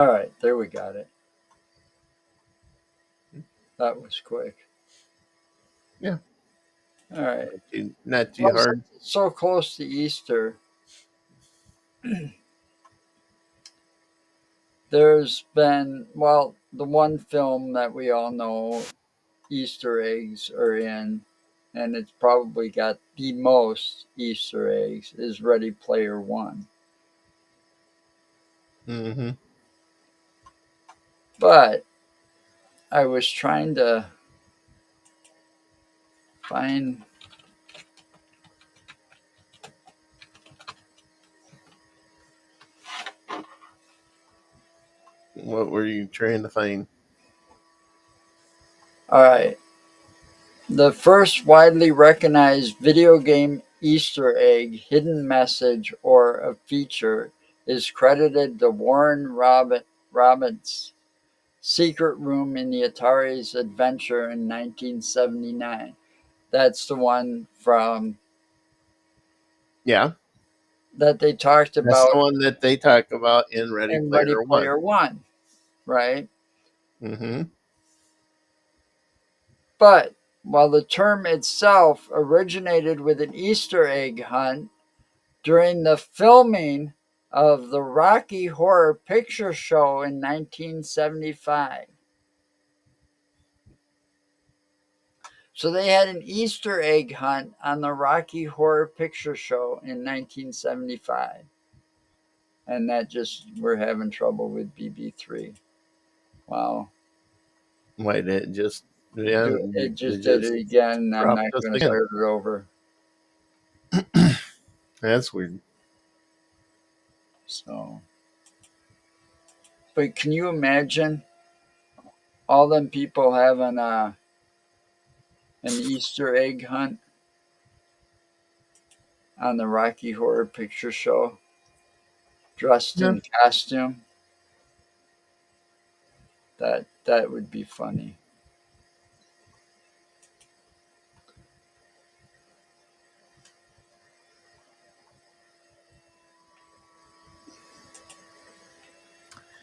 All right, there we got it. That was quick. Yeah. All right. Not too Well, hard. since it's so close to Easter, there's been, well, the one film that we all know Easter eggs are in, and it's probably got the most Easter eggs, is Ready Player One. Mm-hmm. But I was trying to find. What were you trying to find? All right. The first widely recognized video game Easter egg, hidden message, or a feature is credited to Warren Robbins' secret room in the Atari's Adventure in 1979. That's the one from Yeah. that they talked That's about the one that they talk about in Ready in Ready Player One. Player One, right? Mm-hmm. But while the term itself originated with an Easter egg hunt during the filming of the Rocky Horror Picture Show in 1975. So they had an Easter egg hunt on the Rocky Horror Picture Show in 1975. And that just, we're having trouble with BB3. Wow. Why did it just? Yeah, It it just did just it again. I'm dropped not us going to again. start it over. That's weird. So, but can you imagine all them people having an Easter egg hunt on the Rocky Horror Picture Show, dressed Yeah. in costume? That would be funny.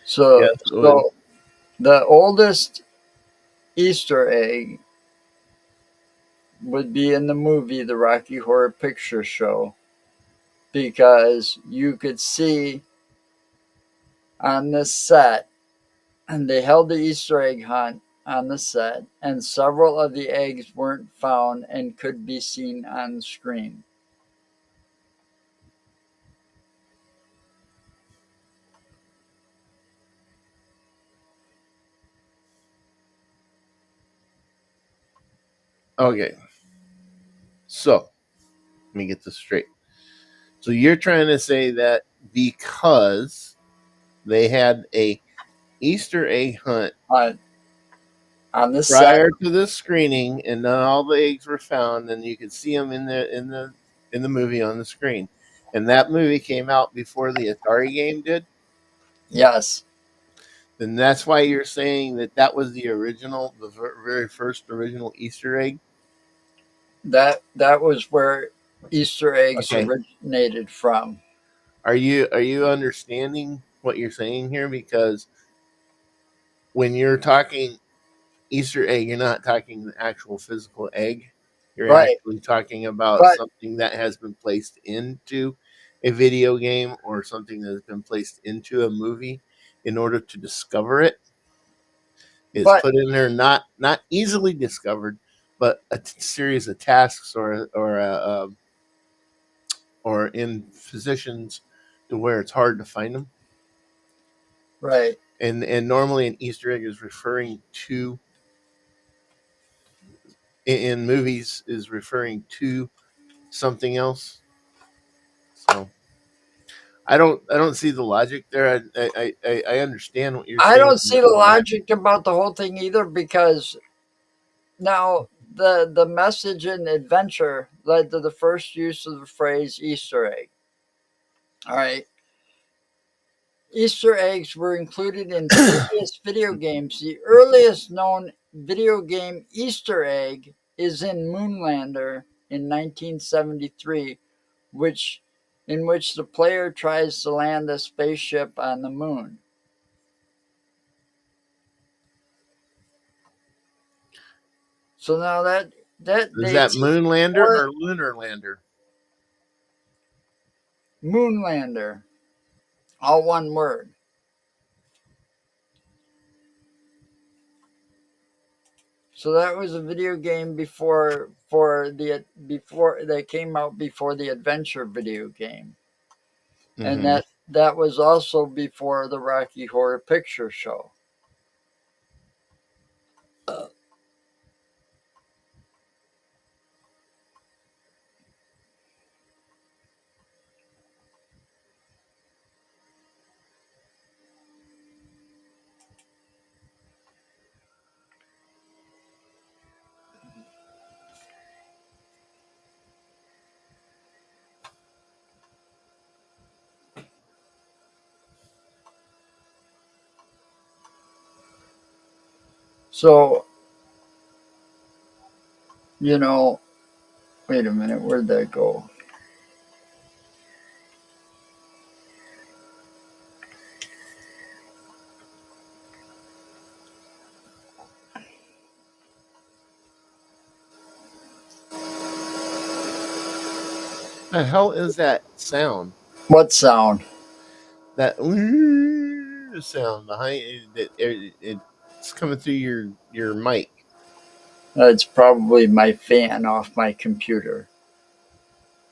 So, Yes, it would. so the oldest Easter egg would be in the movie The Rocky Horror Picture Show, because you could see on the set, and they held the Easter egg hunt on the set, and several of the eggs weren't found and could be seen on screen. Okay. So let me get this straight. So you're trying to say that because they had a Easter egg hunt On, on the set, prior to the screening, and then all the eggs were found, and you could see them in the movie on the screen, and that movie came out before the Atari game did. yes, Then that's why you're saying that that was the original, the very first original Easter egg. that was where Easter eggs Okay, originated from. are you understanding what you're saying here? Because when you're talking Easter egg, you're not talking the actual physical egg. You're Right. actually talking about But something that has been placed into a video game or something that has been placed into a movie in order to discover it. It's but put in there, not easily discovered, but a series of tasks or in positions to where it's hard to find them. right. And normally an Easter egg is referring to in movies is referring to something else. So I don't see the logic there. I understand what you're I saying don't in see the the format. logic about the whole thing either, because now the message in adventure led to the first use of the phrase Easter egg. All right. Easter eggs were included in previous video games. The earliest known video game Easter egg is in Moonlander in 1973, which in which the player tries to land a spaceship on the moon. So now that Is that dates Moonlander or or Lunar Lander? Moonlander, all one word. So that was a video game before that came out before the adventure video game, and Mm-hmm. that was also before the Rocky Horror Picture Show. So you know, wait a minute, where'd that go? The hell is that sound? What sound? That sound behind it, it's coming through your mic. It's probably my fan off my computer.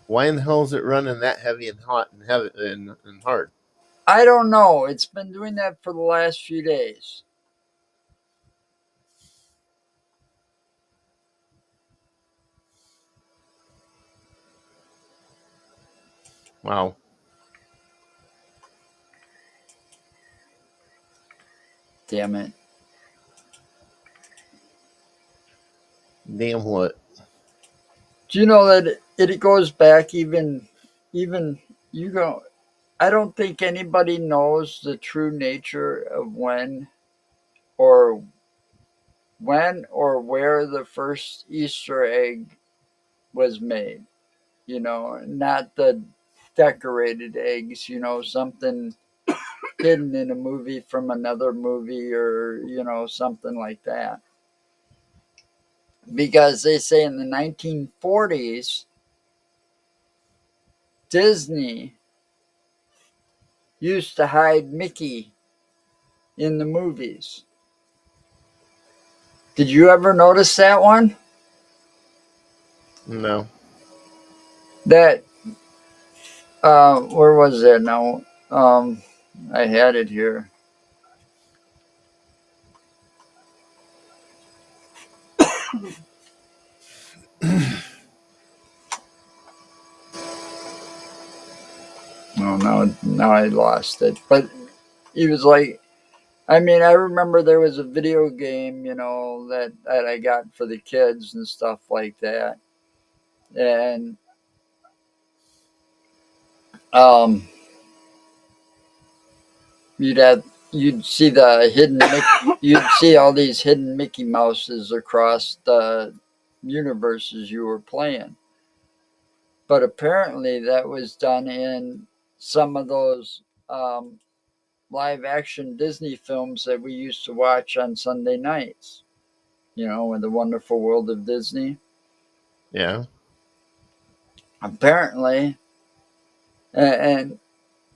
Why in the hell is it running that heavy and hot and heavy and hard? I don't know. It's been doing that for the last few days. Wow. Damn it. Damn what? Do you know that it goes back even you go I don't think anybody knows the true nature of or when or where the first Easter egg was made. Not the decorated eggs, something hidden in a movie from another movie or, something like that. Because they say in the 1940s, Disney used to hide Mickey in the movies. Did you ever notice that one? No. That where was that now? I had it here. Oh, now I lost it. But he was like, I mean, I remember there was a video game, that I got for the kids and stuff like that, and um, you'd see you'd see all these hidden Mickey Mouses across the universes you were playing. But apparently, that was done in some of those um, live action Disney films that we used to watch on Sunday nights. In the Wonderful World of Disney. Yeah. Apparently, and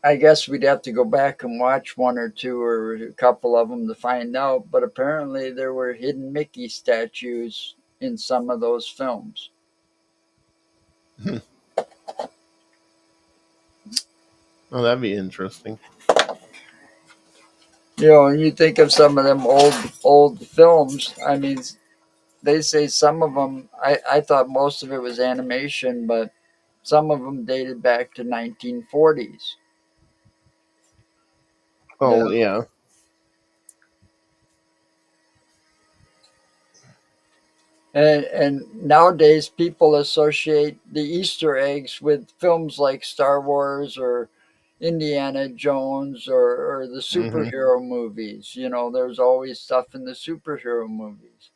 I guess we'd have to go back and watch one or two or a couple of them to find out. But apparently, there were hidden Mickey statues in some of those films. Oh, that'd be interesting. And you think of some of them old films. I mean, they say some of them. I thought most of it was animation, but some of them dated back to 1940s. Oh, yeah. And nowadays, people associate the Easter eggs with films like Star Wars or Indiana Jones or the Mm-hmm. superhero movies. There's always stuff in the superhero movies.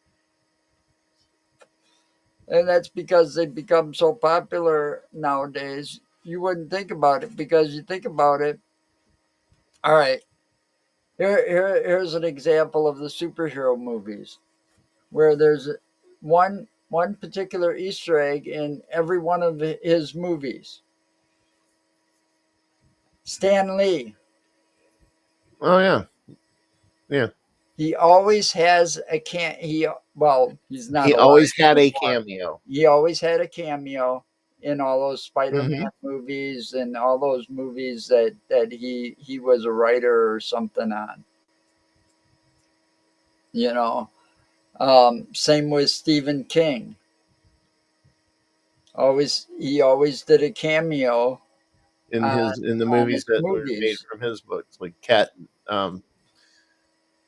And that's because they've become so popular nowadays. You wouldn't think about it because you think about it. All right, here's an example of the superhero movies where one particular Easter egg in every one of his movies. Stan Lee. Oh yeah, yeah. He always has a he's not He alive always had a anymore. cameo. He always had a cameo in all those Spider-Man Hmm. movies and all those movies that he was a writer or something on. You know, same with Stephen King. He always did a cameo In the on his movies that were made movies, from his books, like um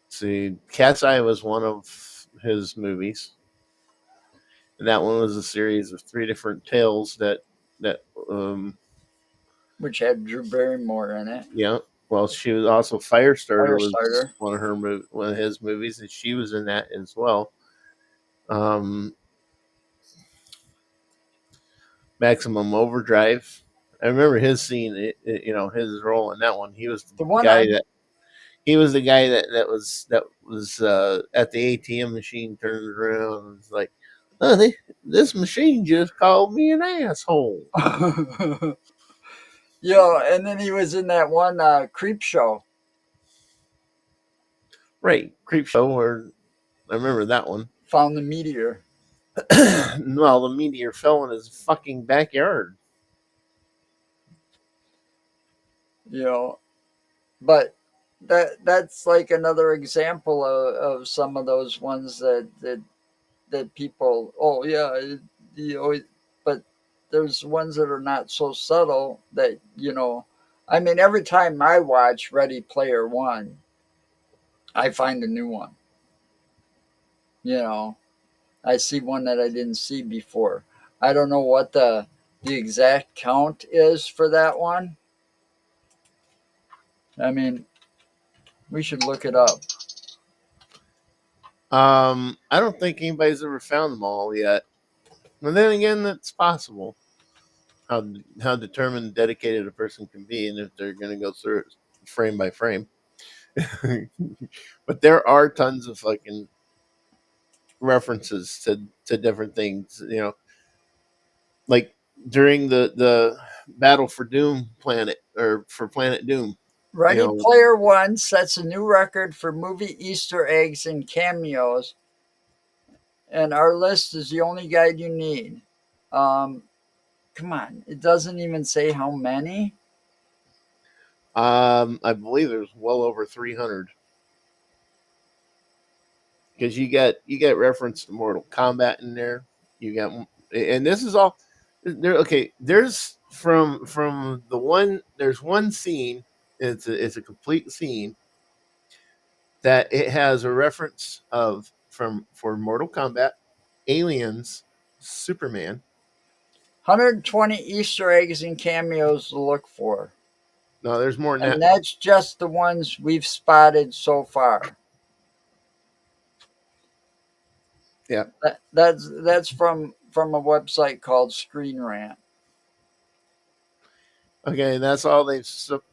see, Cat's Eye was one of his movies, and that one was a series of three different tales that which had Drew Barrymore in it. yeah. Well, she was also Firestarter was Firestarter. one of his movies, and she was in that as well. Um, Maximum Overdrive. I remember his scene. His role in that one. The one I He was the guy that was at the ATM machine, turns around and was like, "Oh, this machine just called me an asshole." and then he was in that one Creep Show. Right, Creep Show. Or I remember that one. Found the meteor. Well, the meteor fell in his fucking backyard. You know, but that's like another example of some of those ones that people. Oh yeah, you always. But there's ones that are not so subtle that I mean, every time I watch Ready Player One, I find a new one. You know, I see one that I didn't see before. I don't know what the exact count is for that one. I mean, we should look it up. I don't think anybody's ever found them all yet. But then again, that's possible. How determined, dedicated a person can be, and if they're going to go through it frame by frame. But there are tons of fucking references to different things. Like during the battle for Doom Planet, or for Planet Doom. You Ready know, Player One sets a new record for movie Easter eggs and cameos, and our list is the only guide you need. Um, Come on, it doesn't even say how many. I believe there's well over 300, because you got reference to Mortal Kombat in there. You got, and this is all there. Okay, there's from the one. There's one scene. It's a complete scene that it has a reference of from for Mortal Kombat, Aliens, Superman. 120 Easter eggs and cameos to look for. No, there's more than And that. that's just the ones we've spotted so far. Yeah. That's from a website called Screen Rant. Okay, that's all they've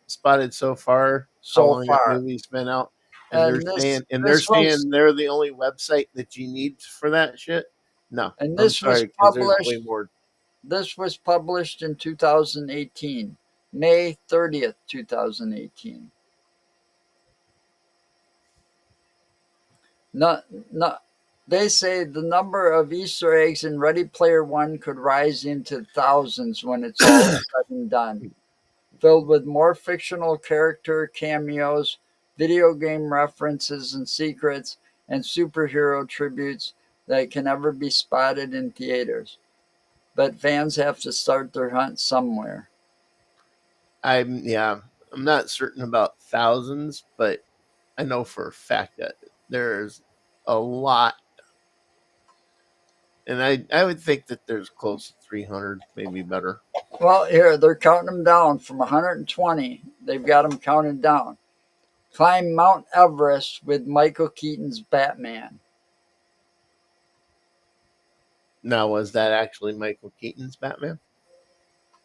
spotted so far. How So long that far. movie's been out, and they're And saying and they're this was saying they're the only website that you need for that shit. No, and I'm this was sorry, because there's way published more. this was published in 2018, May 30th, 2018. Not not They say the number of Easter eggs in Ready Player One could rise into thousands when it's all said and done, filled with more fictional character cameos, video game references and secrets, and superhero tributes that can never be spotted in theaters. But fans have to start their hunt somewhere. I'm not certain about thousands, but I know for a fact that there's a lot, and I would think that there's close to 300, maybe better. Well, here, they're counting them down from 120. They've got them counted down. Climb Mount Everest with Michael Keaton's Batman. Now, was that actually Michael Keaton's Batman?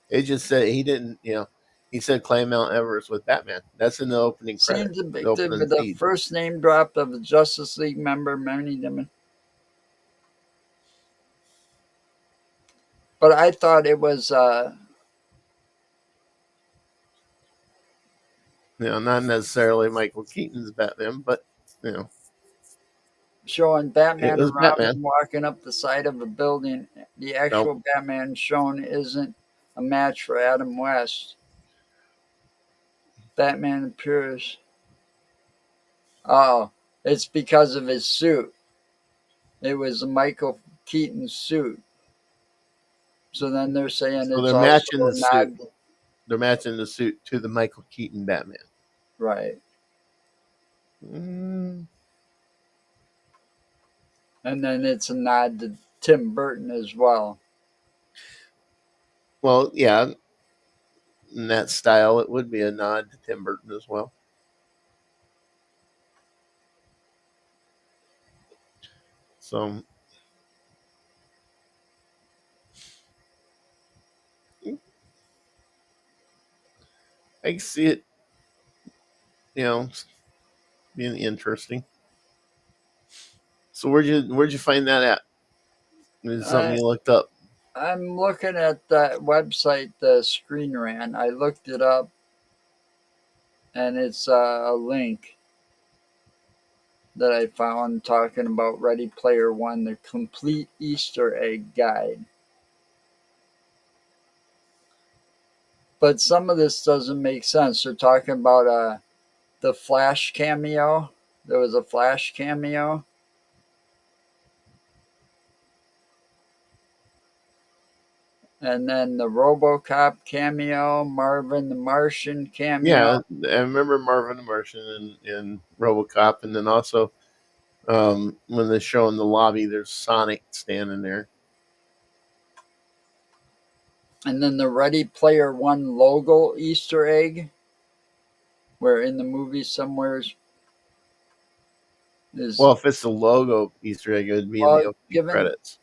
It just said he didn't. He said climb Mount Everest with Batman. That's in the opening Scene credits, the depicted opening with the feed. first name drop of a Justice League member, many them. But I thought it was not necessarily Michael Keaton's Batman, but showing it Batman was and Robin Batman. walking up the side of a building. The Nope. actual Batman shown isn't a match for Adam West. Batman appears. Oh, it's because of his suit. It was a Michael Keaton suit. So then they're saying So it's they're also matching the a suit. nod. They're matching the suit to the Michael Keaton Batman. Right. Mm, And then it's a nod to Tim Burton as well. well, yeah, in that style, it would be a nod to Tim Burton as well. So I can see it, being interesting. So where'd you find that at? Is it something I, you looked up? I'm looking at that website, the Screen Rant. I looked it up, and it's a link that I found talking about Ready Player One, the complete Easter egg guide. But some of this doesn't make sense. They're talking about the Flash cameo. There was a Flash cameo. And then the RoboCop cameo, Marvin the Martian Yeah, cameo. I remember Marvin the Martian and RoboCop, and then also when they show in the lobby, there's Sonic standing there. And then the Ready Player One logo Easter egg, where in the movie somewhere is, Well, if it's the logo Easter egg, it would be in the opening given. credits.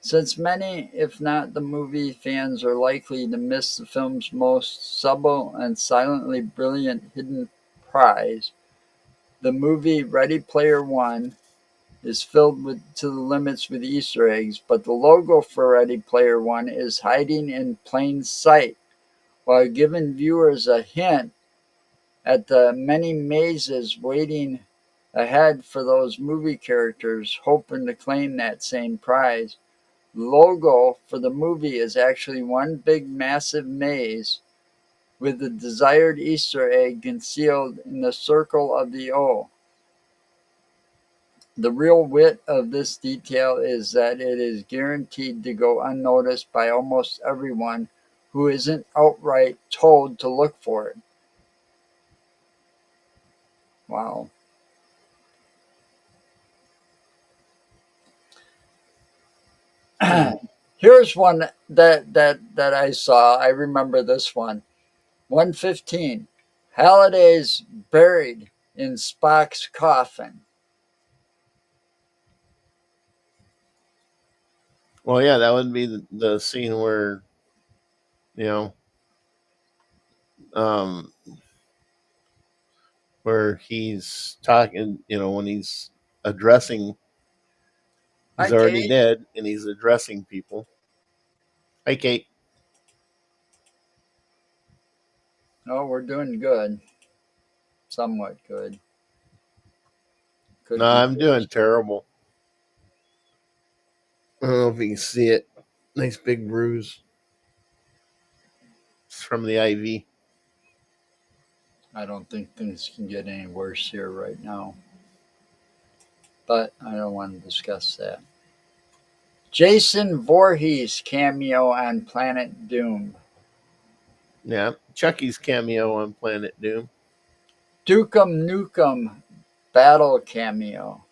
Since many, if not the movie fans, are likely to miss the film's most subtle and silently brilliant hidden prize, the movie Ready Player One is filled to the limits with Easter eggs, but the logo for Ready Player One is hiding in plain sight, while giving viewers a hint at the many mazes waiting ahead for those movie characters hoping to claim that same prize. The logo for the movie is actually one big massive maze with the desired Easter egg concealed in the circle of the O. The real wit of this detail is that it is guaranteed to go unnoticed by almost everyone who isn't outright told to look for it. Wow. Here's one that I saw. I remember this one. 115. Halliday's buried in Spock's coffin. Well, yeah, that would be the scene where you know um, where he's talking. When he's addressing, he's Hi, already Kate. dead, and he's addressing people. Hi, Kate. Oh, we're doing good. Somewhat good. No, Could be I'm worse. doing terrible. I don't know if you can see it. Nice big bruise. It's from the IV. I don't think things can get any worse here right now. But I don't want to discuss that. Jason Voorhees cameo on Planet Doom. Yeah, Chucky's cameo on Planet Doom. Dukem Nukem battle cameo.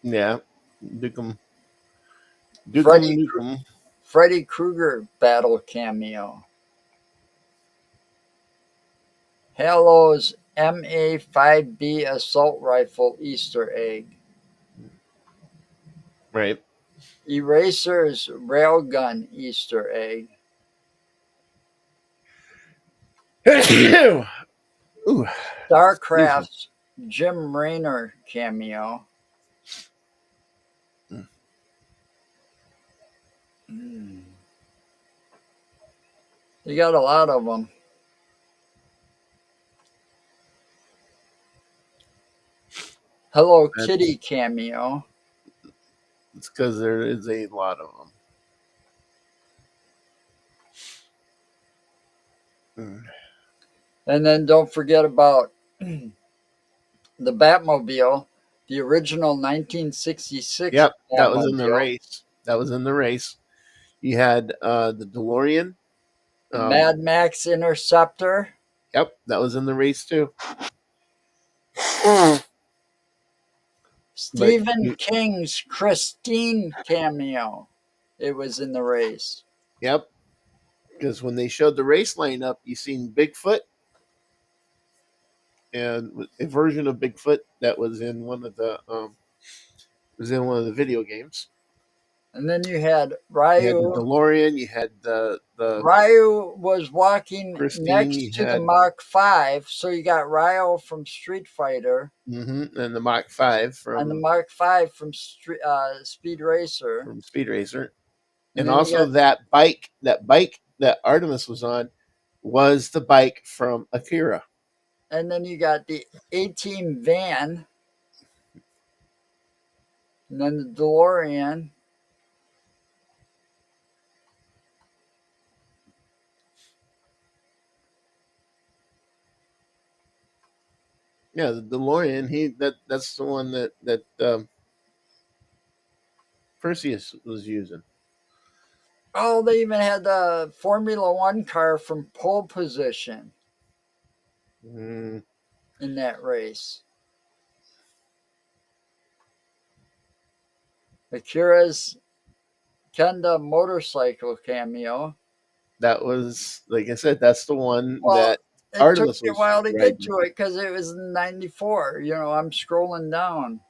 Yeah, Dukem, Dukem Freddy Nukem. Freddy Krueger battle cameo. Halo's MA5B assault rifle Easter egg. Right. Eraser's railgun Easter egg. Ooh, excuse me. StarCraft's Jim Raynor cameo. You got a lot of them. Hello Kitty cameo. It's because there is a lot of them. And then don't forget about the Batmobile, the original 1966 Yep, that was in the Batmobile, race. That was in the race. You had the DeLorean. the Mad Max Interceptor. Yep, that was in the race too. Stephen King's Christine cameo. It was in the race. Yep, because when they showed the race lineup, you seen Bigfoot and a version of Bigfoot that was in one of the video games. And then you had You had the Ryu. DeLorean. You had the Ryu was walking Christine. next You to the had Mach 5. So you got Ryu from Street Fighter and the Mach 5 and the from Mark 5 from Speed Racer. Speed Racer, And and then you also got, that bike that Artemis was on was the bike from Akira. and then you got the A-Team van, and then the DeLorean. Yeah, the DeLorean. That's the one that Perseus was using. Oh, they even had the Formula One car from pole position Mm, in that race. Akira's Kenda motorcycle cameo. that was, like I said, that's the one Well, that it took Artemis me a was while to get riding. to it because it was in 94. You know, I'm scrolling down.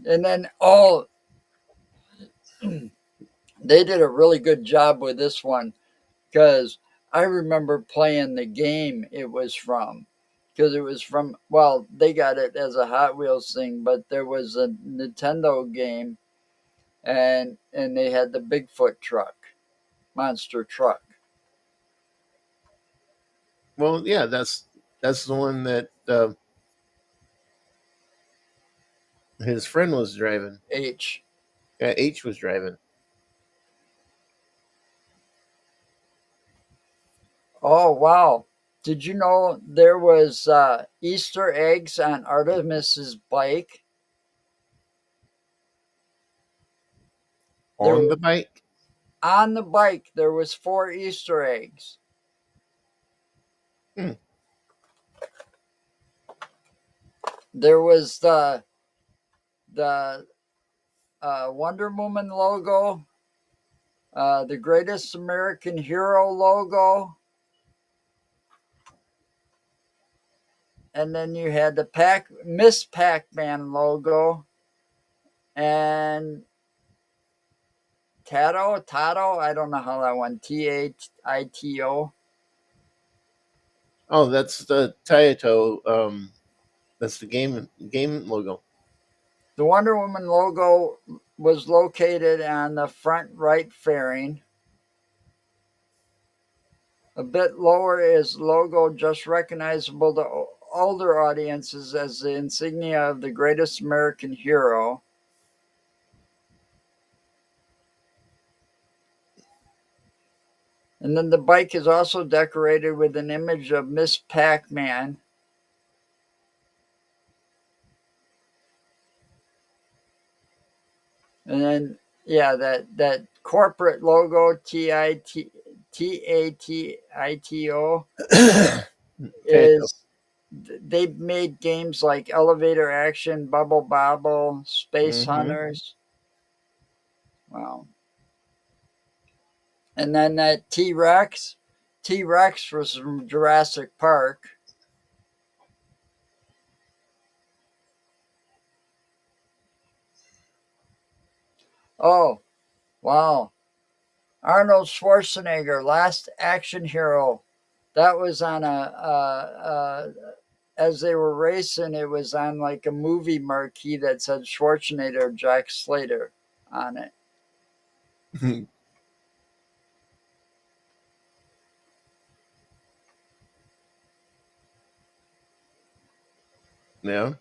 And then, oh, they did a really good job with this one because I remember playing the game it was from. Because it was from, well, they got it as a Hot Wheels thing, but there was a Nintendo game and they had the Bigfoot truck, monster truck. Well, yeah, that's the one that his friend was driving. H. Yeah, H was driving. Oh wow! Did you know there was Easter eggs on Artemis's bike? There On were, the bike. on the bike there was 4 Easter eggs. Hmm. There was the Wonder Woman logo, the Greatest American Hero logo, and then you had the Miss Pac-Man logo, and Tato. I don't know how that one. Taito. Oh, that's the Taito. That's the game logo. The Wonder Woman logo was located on the front right fairing. A bit lower is logo just recognizable to older audiences as the insignia of the greatest American hero. And then the bike is also decorated with an image of Miss Pac-Man. And then, yeah, that corporate logo, TATITO, is they've made games like Elevator Action, Bubble Bobble, Space Hunters. Wow. And then that T-Rex was from Jurassic Park. Oh, wow. Arnold Schwarzenegger, Last Action Hero. That was on as they were racing, it was on like a movie marquee that said Schwarzenegger, Jack Slater on it. Yeah.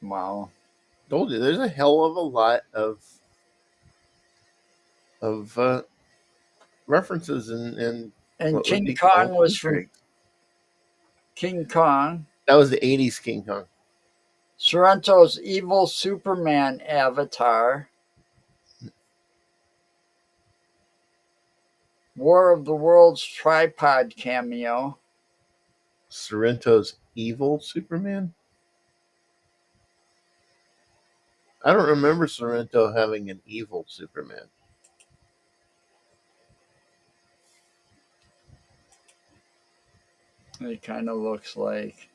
Wow. Told you, there's a hell of a lot of references in And what would King be Kong called was Easter from eggs. King Kong. That was the '80s King Kong. Sorrento's evil Superman avatar. War of the Worlds tripod cameo. Sorrento's evil Superman. I don't remember Sorrento having an evil Superman. It kind of looks like.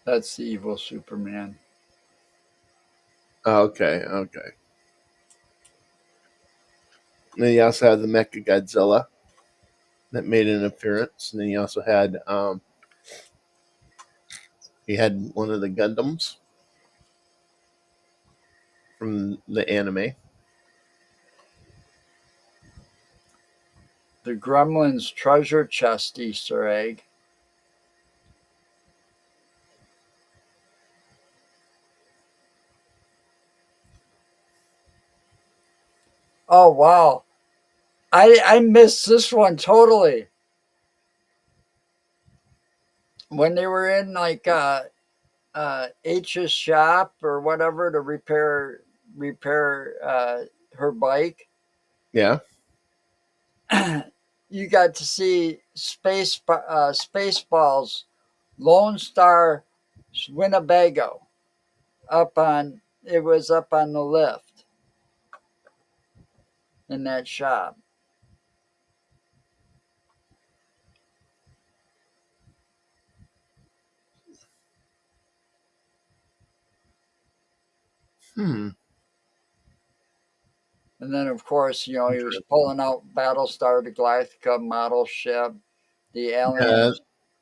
That's the evil Superman. Okay, okay. And then you also had the Mecha Godzilla that made an appearance, and then you also had one of the Gundams from the anime. The Gremlins treasure chest Easter egg. Oh wow. I missed this one totally. When they were in like H's shop or whatever to repair her bike, Yeah. you got to see Spaceballs Lone Star Winnebago up on it was up on the lift in that shop. Hmm. And then of course, you know, he was Interesting. pulling out Battlestar Galactica model ship, the Yeah. Alien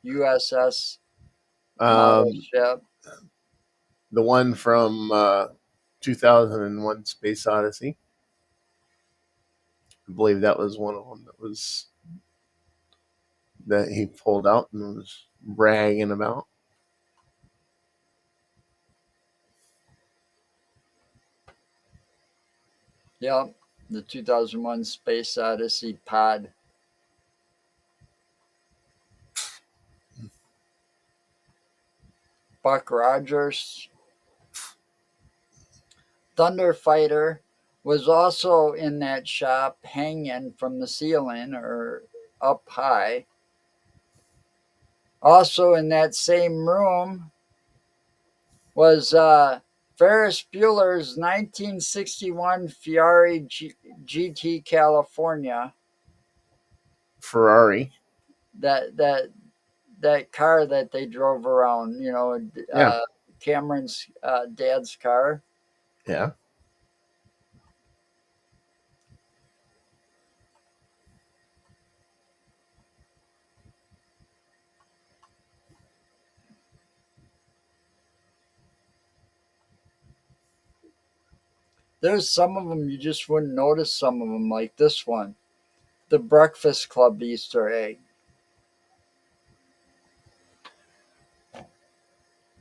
USS model Um, ship. the one from 2001: Space Odyssey. I believe that was one of them that he pulled out and was bragging about. Yep, the 2001 Space Odyssey pod. Buck Rogers, Thunder Fighter, was also in that shop hanging from the ceiling or up high. Also in that same room was Ferris Bueller's 1961 Ferrari GT California. Ferrari. That car that they drove around, you know, Yeah. Cameron's dad's car. Yeah. There's some of them you just wouldn't notice. Some of them, like this one, the Breakfast Club Easter egg.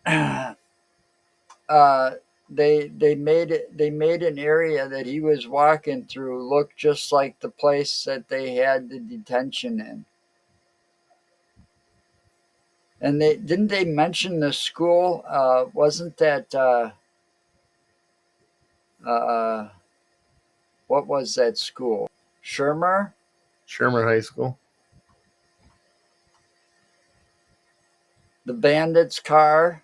uh, they made an area that he was walking through look just like the place that they had the detention in. And they mention the school? Wasn't that uh, what was that school? Shermer, Shermer High School. the bandit's car.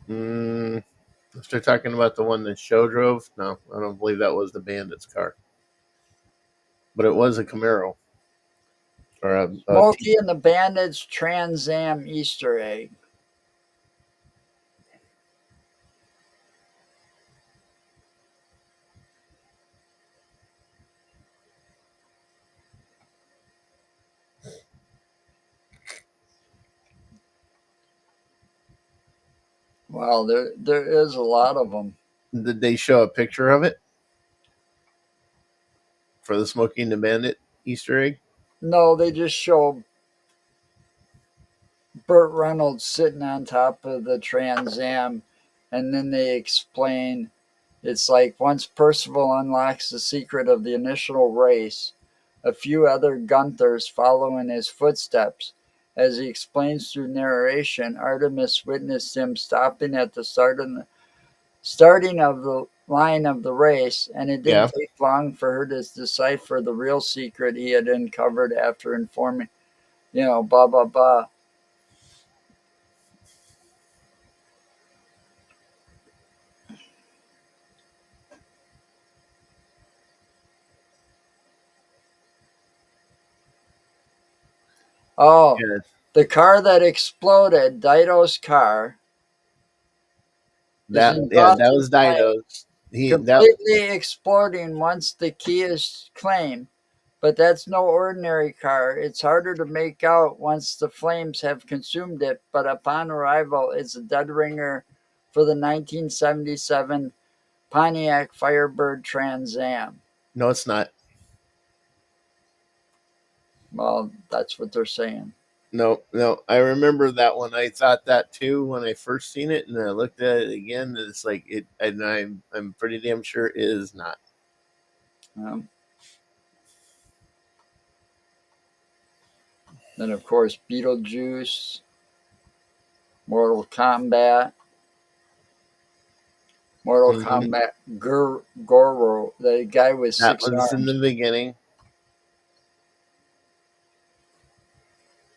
Mm, if they're talking about the one that show drove, no, I don't believe that was the Bandit's car. But it was a Camaro or a Smokey and the Bandit's Trans Am Easter egg. Well, there is a lot of them. Did they show a picture of it for the Smokey and the Bandit Easter egg? No, they just show Burt Reynolds sitting on top of the Trans Am, and then they explain it's like once Percival unlocks the secret of the initial race, a few other Gunthers follow in his footsteps. As he explains through narration, Artemis witnessed him stopping at the starting of the line of the race, and it Yeah. didn't take long for her to decipher the real secret he had uncovered after informing, blah, blah, blah. Oh, Yeah. the car that exploded, Dido's car, is in That Dawson's was Lane, Dido's. That completely exploding once the key is claimed. But that's no ordinary car. It's harder to make out once the flames have consumed it, but upon arrival, it's a dead ringer for the 1977 Pontiac Firebird Trans Am. no, it's not. Well, that's what they're saying. No. I remember that one. I thought that too when I first seen it, and I looked at it again. And it's like it, and I'm pretty damn sure it is not. Then, of course, Beetlejuice, Mortal Kombat, Mortal Kombat Goro, the guy with That six was in arms. the beginning.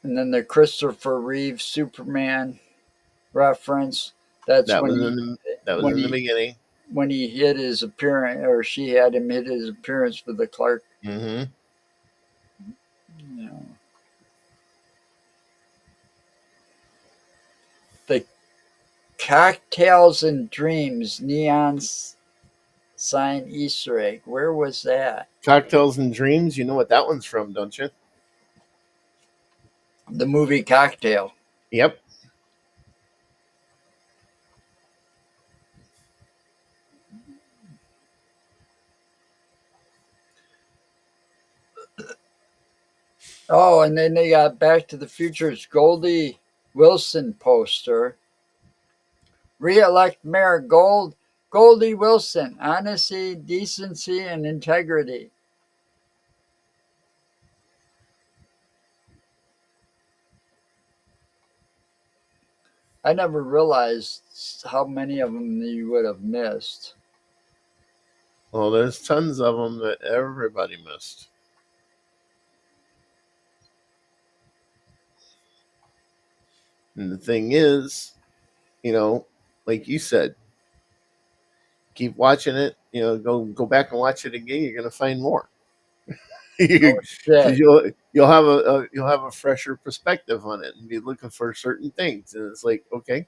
And then the Christopher Reeve Superman reference. That's That when was he in the that was when in the he beginning. when he hit his appearance, or she had him hit his appearance for the Clark. Mm-hmm. You know, the Cocktails and Dreams neon sign Easter egg. Where was that? Cocktails and Dreams. You know what that one's from, don't you? The movie Cocktail. Yep. Oh, and then they got Back to the Future's Goldie Wilson poster. Re-elect Mayor Goldie Wilson. Honesty, decency, and integrity. I never realized how many of them you would have missed. Well, there's tons of them that everybody missed. And the thing is, like you said, keep watching it. Go back and watch it again. You're gonna find more. Oh Because shit! you'll have a fresher perspective on it and be looking for certain things. And it's like, okay,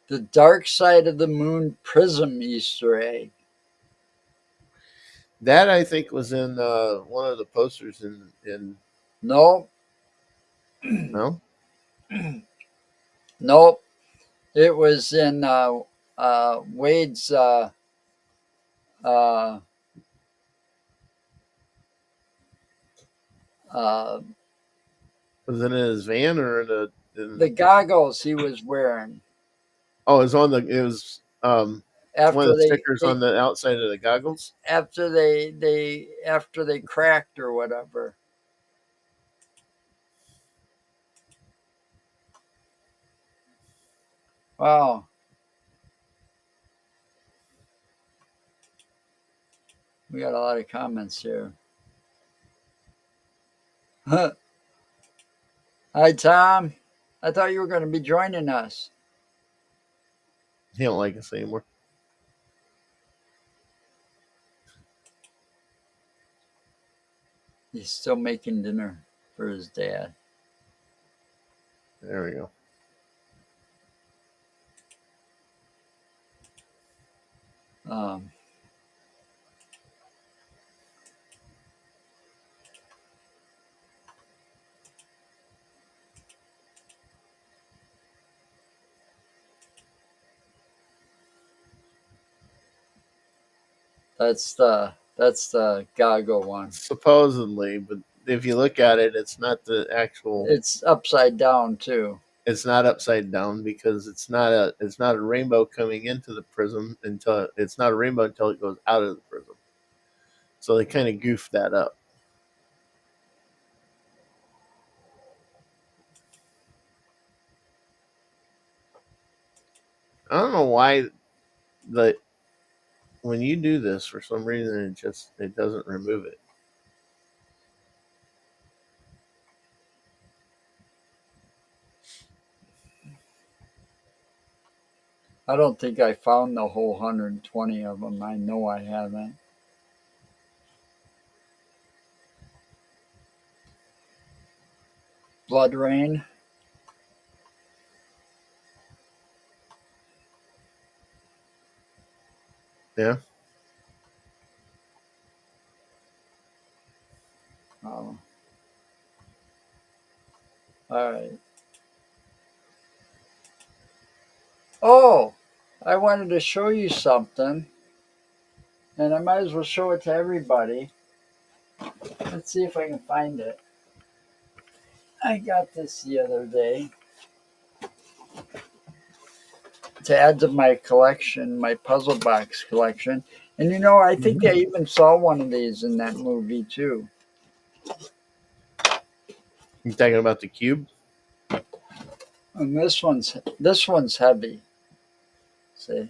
The Dark Side of the Moon Prism Easter egg. that I think was in one of the posters in Nope. no. Nope. It was in Wade's uh, uh, Was it in his van or the goggles he was wearing oh, it was on the it was one of after the stickers on the outside of the goggles. after they cracked or whatever. Wow. We got a lot of comments here. Hi, Tom. I thought you were going to be joining us. He don't like us anymore. He's still making dinner for his dad. There we go. Um, That's the goggle one. supposedly, but if you look at it, it's not the actual. It's upside down too. It's not upside down because it's not a rainbow coming into the prism until it's not a rainbow until it goes out of the prism. So they kind of goofed that up. I don't know why the when you do this for some reason it doesn't remove it. I don't think I found the whole 120 of them. I know I haven't. Blood Rain. Yeah. Oh. All right. Oh, I wanted to show you something, and I might as well show it to everybody. Let's see if I can find it. I got this the other day to add to my collection, my puzzle box collection. And I think I even saw one of these in that movie too. You talking about the cube? And this one's heavy. See,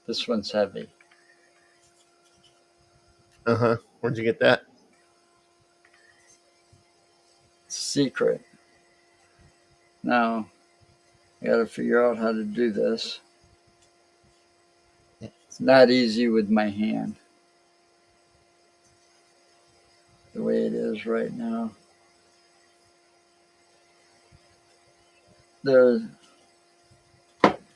this one's heavy. Uh-huh. Where'd you get that? It's a secret. Now, I got to figure out how to do this. It's not easy with my hand, the way it is right now. There's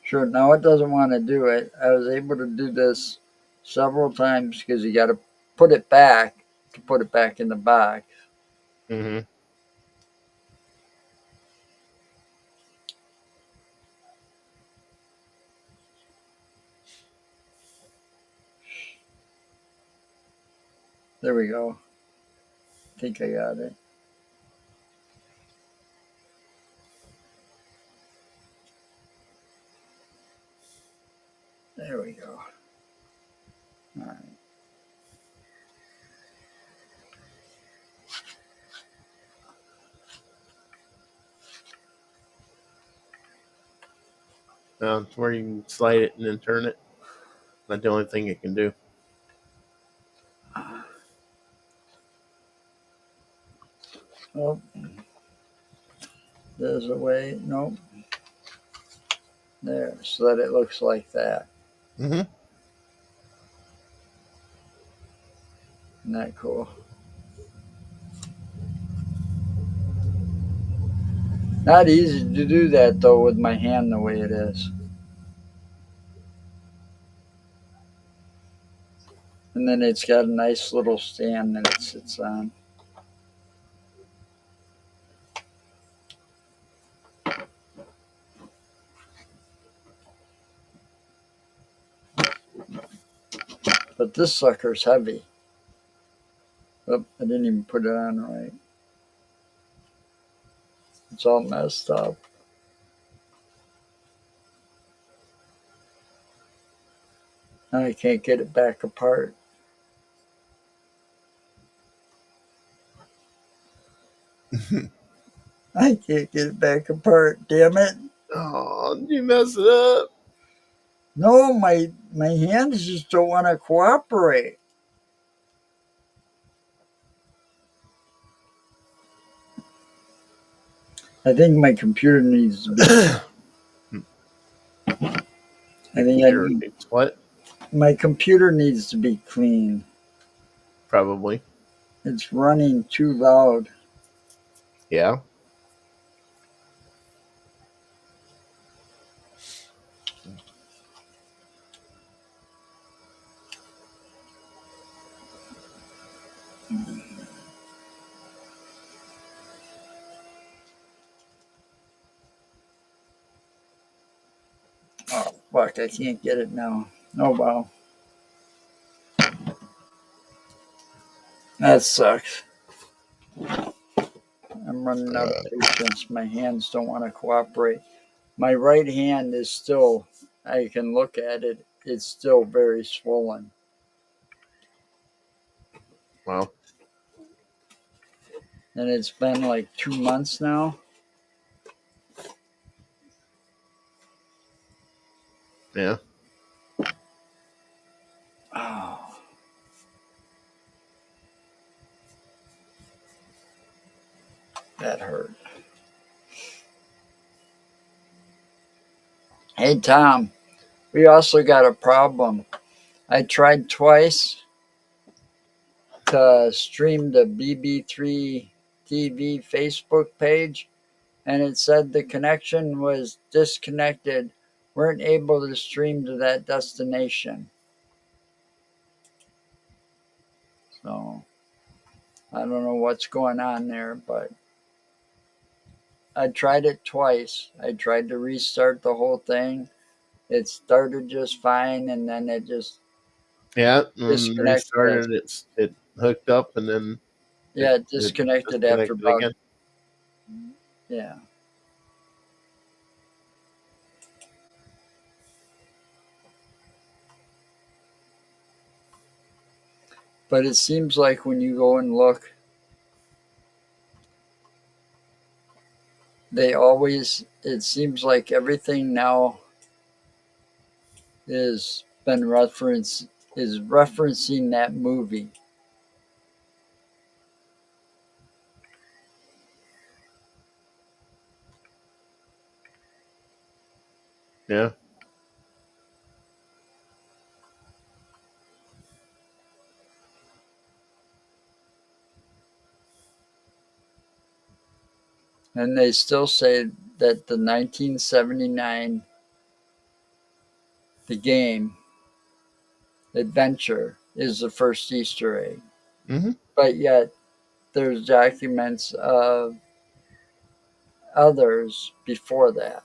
Sure, now it doesn't want to do it. I was able to do this several times because you got to put it back to put it back in the box. Mm-hmm. There we go. I think I got it. There we go. All right. It's where you can slide it and then turn it. Not the only thing it can do. Oh, there's a way. Nope. There, so that it looks like that. Mm-hmm. Isn't that cool? Not easy to do that though with my hand the way it is. And then it's got a nice little stand that it sits on. But this sucker's heavy. Oh, I didn't even put it on right. It's all messed up. I can't get it back apart. I can't get it back apart, damn it. Oh, did you mess it up? No, my hands just don't want to cooperate. I think my computer needs to be. I think It's what? my computer needs to be clean. Probably. It's running too loud. Yeah. Oh, fuck, I can't get it now. Oh, wow. That sucks. I'm running out of patience. My hands don't want to cooperate. My right hand is still, I can look at it, it's still very swollen. Wow. And it's been like 2 months now. Yeah. Oh. That hurt. Hey, Tom, we also got a problem. I tried twice to stream the BB3 TV Facebook page, and it said the connection was disconnected. Weren't able to stream to that destination. So I don't know what's going on there, but I tried it twice. I tried to restart the whole thing. It started just fine, and then it just Yeah. And disconnected. restarted. It hooked up, and then Yeah, it it disconnected after disconnected about, again. yeah. But it seems like when you go and look, it seems like everything now is been referenced, is referencing that movie. Yeah. And they still say that the 1979, the game, Adventure, is the first Easter egg. Mm-hmm. But yet there's documents of others before that.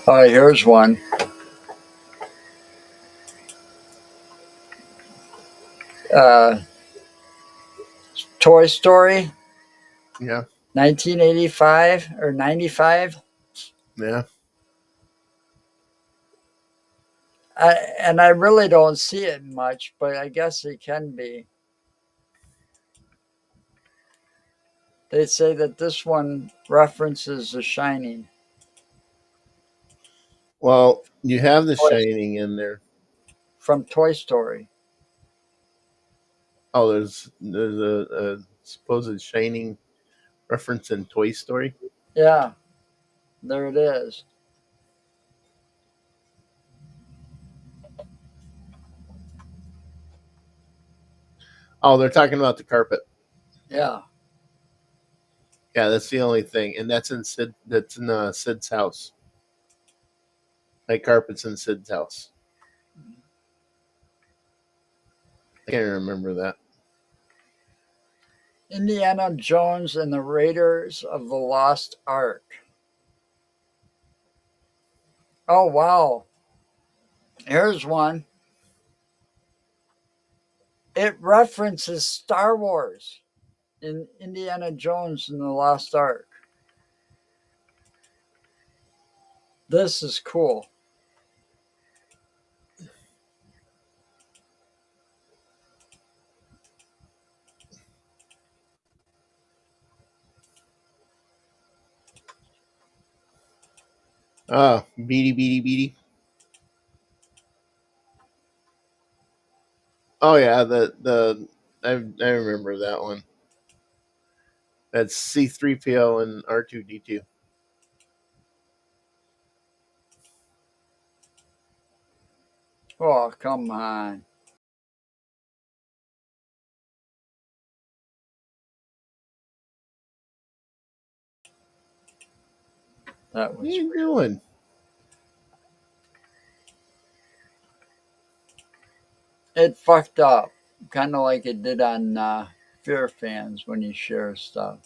All right, here's one. Uh, Toy Story, Yeah. 1985 or 95. Yeah. And I really don't see it much, but I guess it can be. They say that this one references The Shining. Well, you have The Shining in there. From Toy Story. Oh, there's a supposed Shining reference in Toy Story. Yeah, there it is. Oh, they're talking about the carpet. Yeah. Yeah, that's the only thing, and that's in Sid. That's in Sid's house. That carpet's in Sid's house. I can't remember that. Indiana Jones and the Raiders of the Lost Ark. Oh, wow. Here's one. It references Star Wars in Indiana Jones and the Lost Ark. This is cool. Ah, Beady Beady Beady. Oh yeah, I remember that one. That's C3PO and R2D2. Oh, come on. That What are was you real. doing? It fucked up. kind of like it did on Fear Fans when he shares stuff.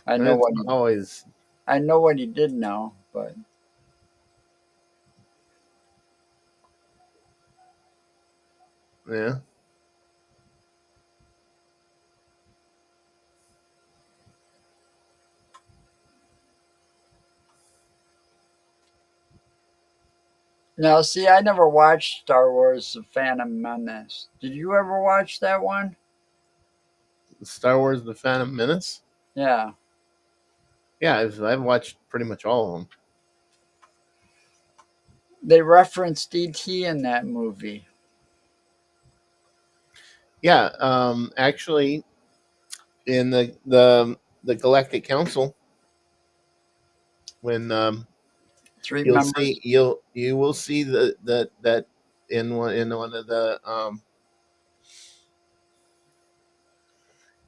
I know It's what he, always I know what he did now, but yeah. now see, I never watched Star Wars: The Phantom Menace. Did you ever watch that one? Star Wars: The Phantom Menace. Yeah, Yeah, I've watched pretty much all of them. they referenced ET in that movie. Yeah, actually, in the Galactic Council, when Three you'll members. see you will see that in one of the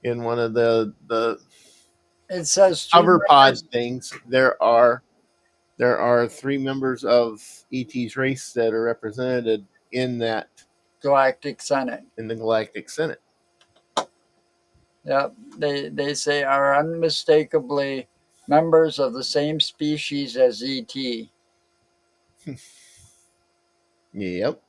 in one of the It says three hover pod members things, there are three members of ET's race that are represented in that Galactic Senate. in the Galactic Senate. Yep, they say are unmistakably members of the same species as ET. Yep.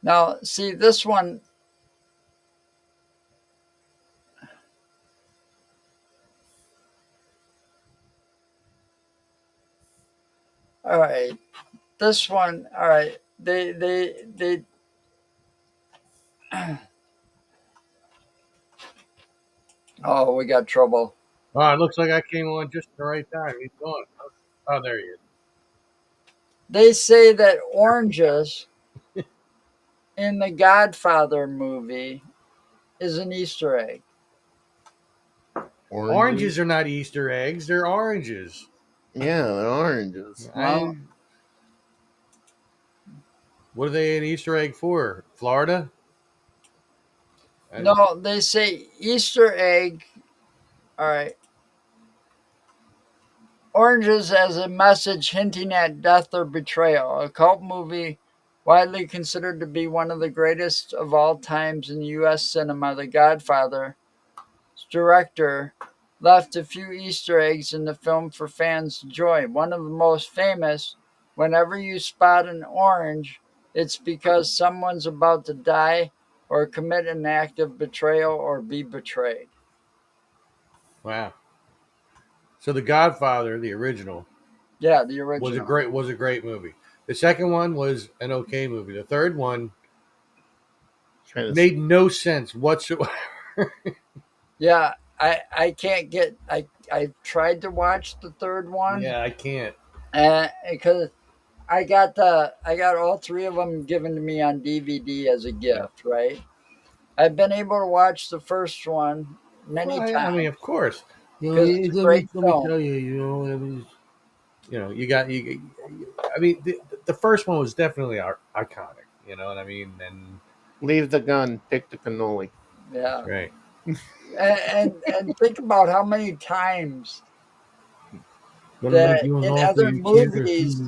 Now, see this one. All right, this one. All right, they. Oh, we got trouble. Oh, it looks like I came on just at the right time. He's gone. Oh, there he is. They say that oranges in the Godfather movie is an Easter egg. Oranges are not Easter eggs. They're oranges. Yeah, they're oranges. Well, What are they an Easter egg for? Florida? no, they say Easter egg. All right. Oranges as a message hinting at death or betrayal. A cult movie widely considered to be one of the greatest of all times in U.S. cinema, The Godfather's director left a few Easter eggs in the film for fans' joy. One of the most famous, whenever you spot an orange, it's because someone's about to die or commit an act of betrayal or be betrayed. Wow. So The Godfather, the original, Yeah, the original. was a great movie. The second one was an okay movie. The third one made no sense whatsoever. Yeah, I can't get I tried to watch the third one, Yeah, I can't. because I got all three of them given to me on DVD as a Yeah. gift, right? I've been able to watch the first one many Well, I times mean, of course. because it's a great Let me film. tell you, you got you. I mean, the first one was definitely iconic. You know what I mean? And Leave the gun, pick the cannoli. Yeah, right. and think about how many times Gonna make that you an in offer other you can't movies refuse.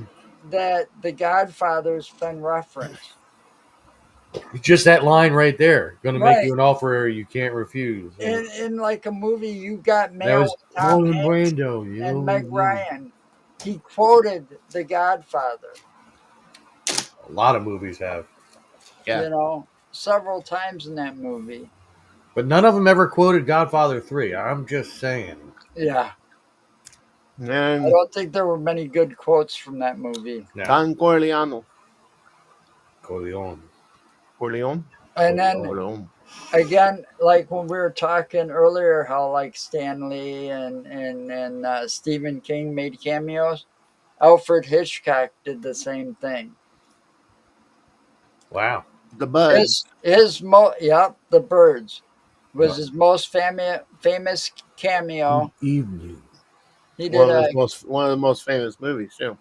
that The Godfather's been referenced. Just that line right there. Gonna make Right. you an offer you can't refuse. In like a movie, You Got That Mail was with Tom Marlon Hanks Brando. You and know, Meg Ryan. He quoted The Godfather, a lot of movies have, Yeah. several times in that movie. but none of them ever quoted Godfather 3. I'm just saying. Yeah. I And don't think there were many good quotes from that movie. Now, Don Corleone. Corleone. Corleone? And then Corleone. again, like when we were talking earlier, how like Stanley and Stephen King made cameos, Alfred Hitchcock did the same thing. Wow. The Bud. The Birds was What? his most famous cameo. Good evening. He did One of the most famous movies too.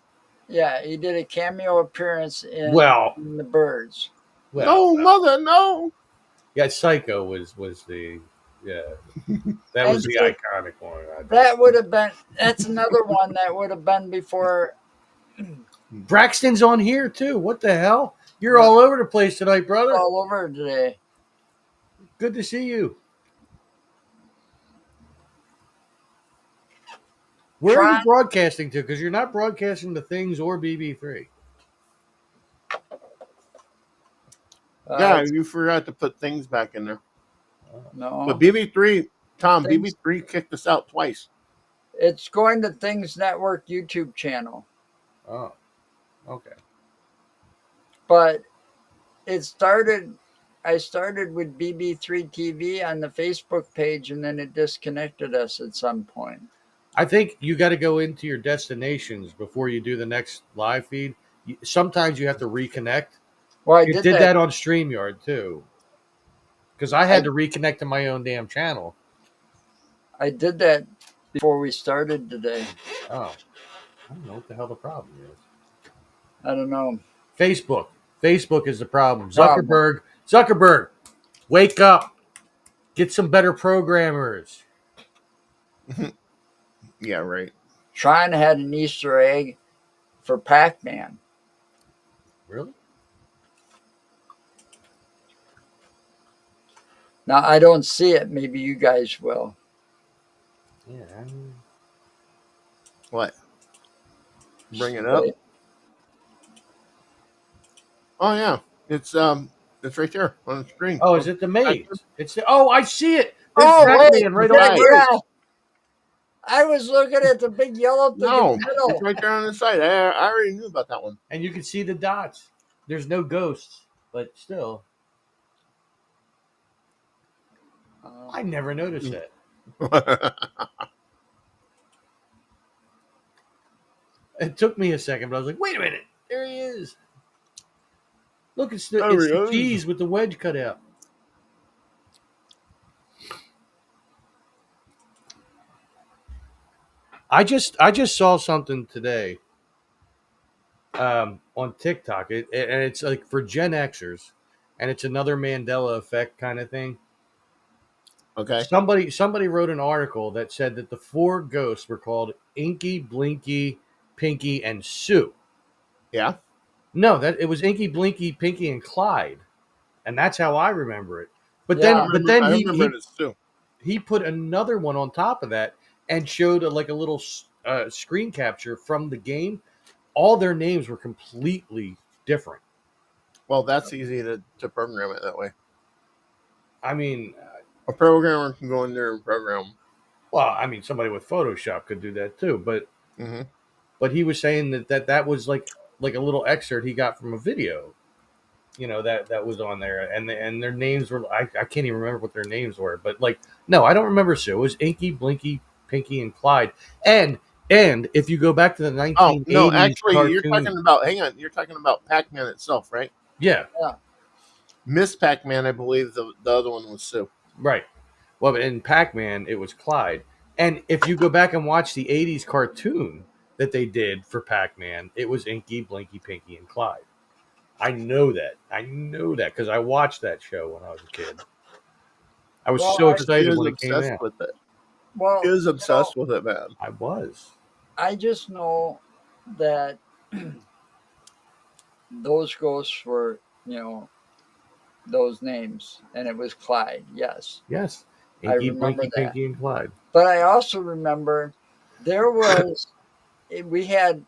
he did a cameo appearance Well, in The Birds. well. No, mother, no. Yeah, Psycho was the Yeah, that was And the see, iconic one. that would have been. That's another one that would have been before. Braxton's on here too. What the hell? You're Yeah, all over the place tonight, brother. all over today. Good to see you. Where are Try. you broadcasting to? Because you're not broadcasting to Things or BB3. Yeah, you forgot to put things back in there. No, But BB3, Tom, Things- BB3 kicked us out twice. it's going to Things Network YouTube channel, Oh, okay. but it started. I started with BB3 TV on the Facebook page, and then it disconnected us at some point. I think you got to go into your destinations before you do the next live feed. Sometimes you have to reconnect. Well, I It did did that. that on StreamYard too. Because I had I- to reconnect to my own damn channel. I did that before we started today. Oh, I don't know what the hell the problem is. I don't know. Facebook. Facebook is the problem. Problem. Zuckerberg, wake up. Get some better programmers. Yeah, right. Trying had an Easter egg for Pac-Man. Really? Now I don't see it. Maybe you guys will. Yeah. What? Bring it up. Oh yeah, it's right there on the screen. Oh, is it the maze? It's the, oh, I see it. There's Oh, Pac-Man wait, right on the yeah. bridge. I was looking at the big yellow thing No, in the middle. it's right there on the side. I already knew about that one. And you can see the dots. There's no ghosts, but still. I never noticed that. It took me a second, but I was like, wait a minute. There he is. Look, it's the, There it's he the is. cheese with the wedge cut out. I just saw something today on TikTok, and it's like for Gen Xers, and it's another Mandela effect kind of thing. Okay. Somebody wrote an article that said that the four ghosts were called Inky, Blinky, Pinky, and Sue. Yeah. No, that it was Inky, Blinky, Pinky, and Clyde, and that's how I remember it. But Yeah. then I he remember this too. he put another one on top of that and showed like a little screen capture from the game. All their names were completely different. Well, that's easy to program it that way. I mean, A programmer can go in there and program. well, I mean, somebody with Photoshop could do that too. Mm-hmm. But he was saying that was like a little excerpt he got from a video, that was on there, and their names were I can't even remember what their names were, but like no, I don't remember. Sue. It was Inky, Blinky, Pinky, and Clyde, and if you go back to the 1980s, Oh no, actually, cartoon, you're talking about. Hang on, you're talking about Pac-Man itself, right? yeah, Miss Pac-Man, I believe the other one was Sue. right. Well, in Pac-Man, it was Clyde, and if you go back and watch the 80s cartoon that they did for Pac-Man, it was Inky, Blinky, Pinky, and Clyde. I know that because I watched that show when I was a kid. I was so He excited is when it came obsessed out. with it. Well, He is obsessed with it, man. I was. I just know that those ghosts were, those names, and it was Clyde. Yes, Yes. I Inky, remember Blinky, that. Pinky, and Clyde. But I also remember there was we had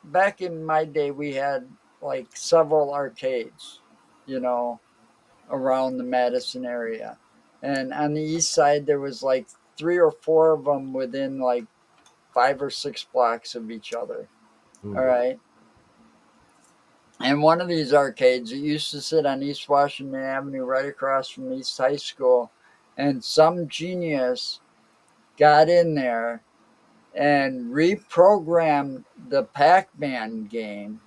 back in my day we had like several arcades, around the Madison area, and on the east side there was like 3 or 4 of them within like 5 or 6 blocks of each other. Ooh. All right. And one of these arcades, it used to sit on East Washington Avenue right across from East High School. And some genius got in there and reprogrammed the Pac-Man game,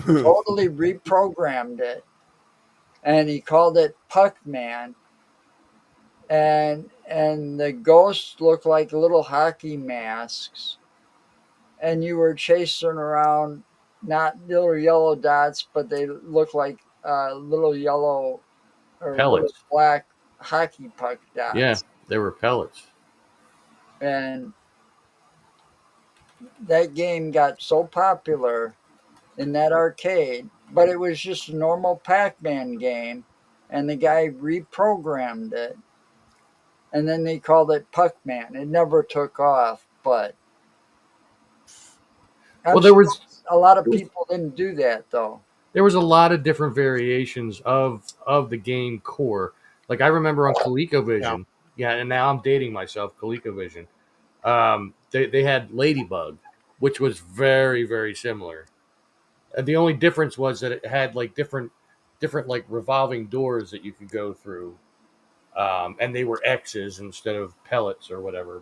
totally reprogrammed it. And he called it Puck-Man. And the ghosts looked like little hockey masks. And you were chasing around, not little yellow dots, but they look like little yellow or little Pellets. black hockey puck dots. Yeah. They were pellets. And that game got so popular in that arcade, but it was just a normal Pac-Man game, and the guy reprogrammed it, and then they called it Puck-Man. It never took off, but Well, there was a lot of people didn't do that though. there was a lot of different variations of the game core. Like I remember on ColecoVision, yeah, and now I'm dating myself. ColecoVision, they had Ladybug, which was very very similar. The only difference was that it had like different like revolving doors that you could go through, and they were X's instead of pellets or whatever.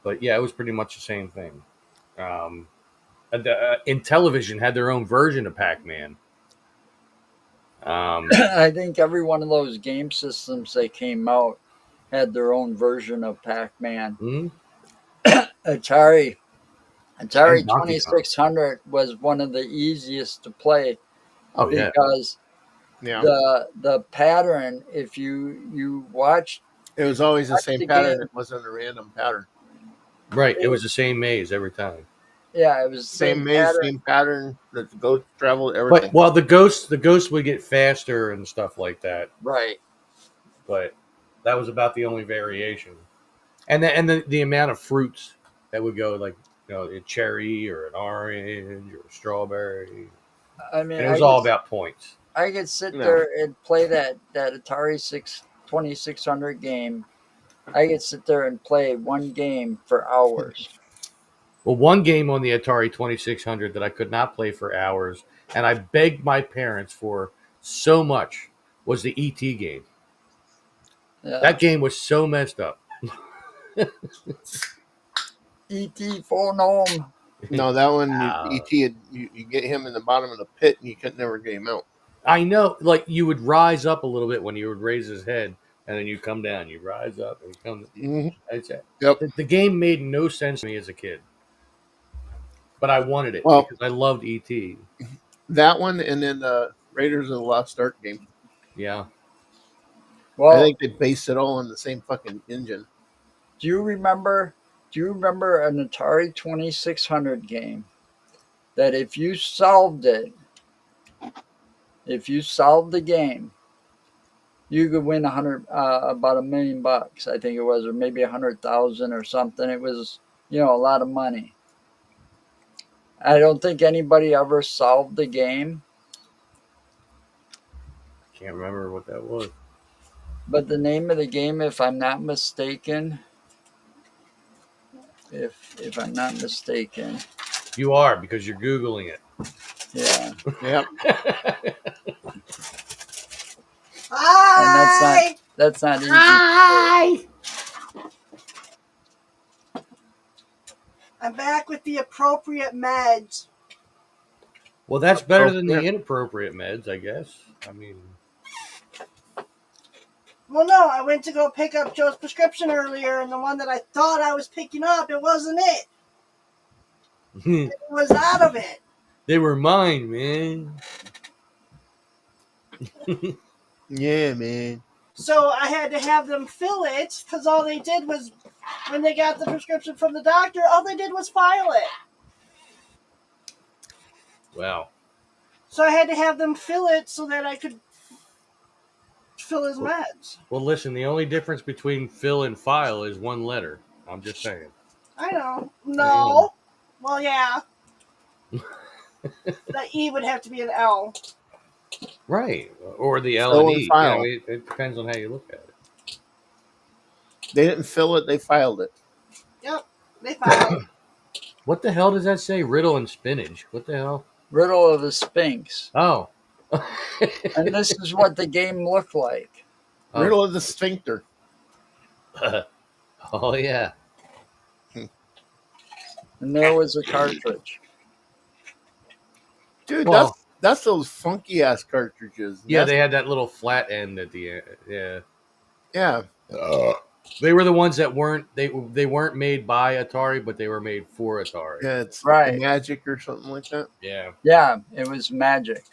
But yeah, it was pretty much the same thing. Um, Intellivision had their own version of Pac-Man. I think every one of those game systems that came out had their own version of Pac-Man. Mhm. Atari And Donkey Kong. 2600 was one of the easiest to play Oh yeah, because Yeah. the pattern, if you watch, It was always the That's same the pattern. game. It wasn't a random pattern. right. It was the same maze every time. yeah, it was the Same maze, same pattern. The ghost traveled, everything. But well, the ghost would get faster and stuff like that. Right. But that was about the only variation. And the amount of fruits that would go, like, you know, a cherry or an orange or a strawberry. I mean, And it was all about points. I could sit No. there and play that Atari 2600 game. I could sit there and play one game for hours. Well, one game on the Atari 2600 that I could not play for hours, and I begged my parents for so much, was the ET game. Yeah. That game was so messed up. E.T. Phone Home. No, that one, Ah. E.T., you get him in the bottom of the pit and you could never get him out. I know, like, you would rise up a little bit when you would raise his head, and then you come down. You rise up, and you come. Mm-hmm. Yep. The game made no sense to me as a kid, but I wanted it Well- because I loved ET. That one, and then the Raiders of the Lost Ark game. Yeah, Well, I think they based it all on the same fucking engine. do you remember an Atari 2600 game that if you solved the game, you could win about $1 million, I think it was, or maybe 100,000 or something. It was, a lot of money. I don't think anybody ever solved the game, can't remember what that was. but the name of the game, if I'm not mistaken, if I'm not mistaken, You are, because you're Googling it. yeah. Yep. Hi. That's not easy. Hi. I'm back with the appropriate meds. Well, that's better Oh, than yeah. the inappropriate meds, I guess. I mean, Well, no, I went to go pick up Joe's prescription earlier, and the one that I thought I was picking up, it wasn't it. It was out of it. they were mine, man. Yeah, man. So I had to have them fill it, because all they did was, when they got the prescription from the doctor, all they did was file it. Wow. So I had to have them fill it so that I could fill his meds. Well, listen, the only difference between fill and file is one letter. I'm just saying. I know. No. Well, yeah. The E would have to be an L. Right. Or the L Fill and and E. You file. know, it depends on how you look at it. They didn't fill it, they filed it. Yep. They filed. What the hell does that say? Riddle and spinach. What the hell? Riddle of the Sphinx. Oh. And this is what the game looked like. Oh. Riddle of the Sphincter. Oh, yeah. And there was a cartridge. Dude, Well- that's those funky ass cartridges. Yeah, That's- they had that little flat end at the end. Yeah. yeah. They were the ones that weren't they weren't made by Atari, but they were made for Atari. Yeah, it's Right. Magic or something like that. Yeah. Yeah, it was magic.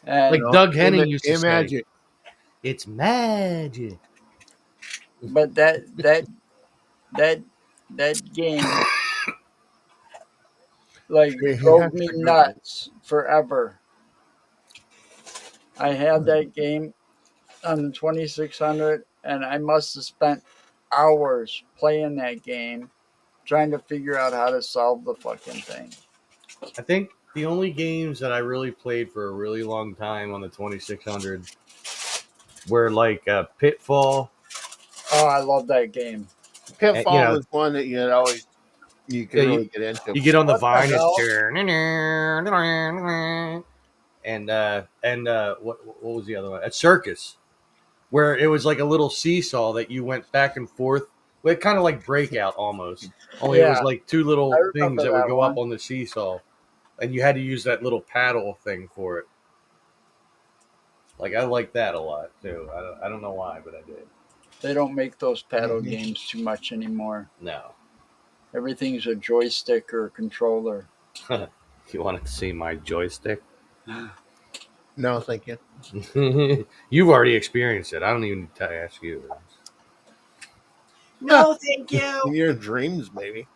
And Like Doug Henning Ima- used to say. Magic. It's magic. But that game like Yeah, drove me that's a good one. nuts forever. I had that game on the 2600, and I must have spent hours playing that game, trying to figure out how to solve the fucking thing. I think the only games that I really played for a really long time on the 2600 were like Pitfall. Oh, I love that game. Pitfall know- was one that you could Yeah, really get into. You get on the What the vine, hell? and what was the other one? A Circus, where it was like a little seesaw that you went back and forth. Well, kind of like Breakout almost. Only it was Yeah, like two little I things remember that would that go up one. on the seesaw, and you had to use that little paddle thing for it. Like I like that a lot too. I don't know why, but I did. They don't make those paddle Mhm. games too much anymore. No, Everything's a joystick or a controller. you wanted to see my joystick? No, thank you. You've already experienced it. I don't even need to ask you. No, thank you. In your dreams, maybe.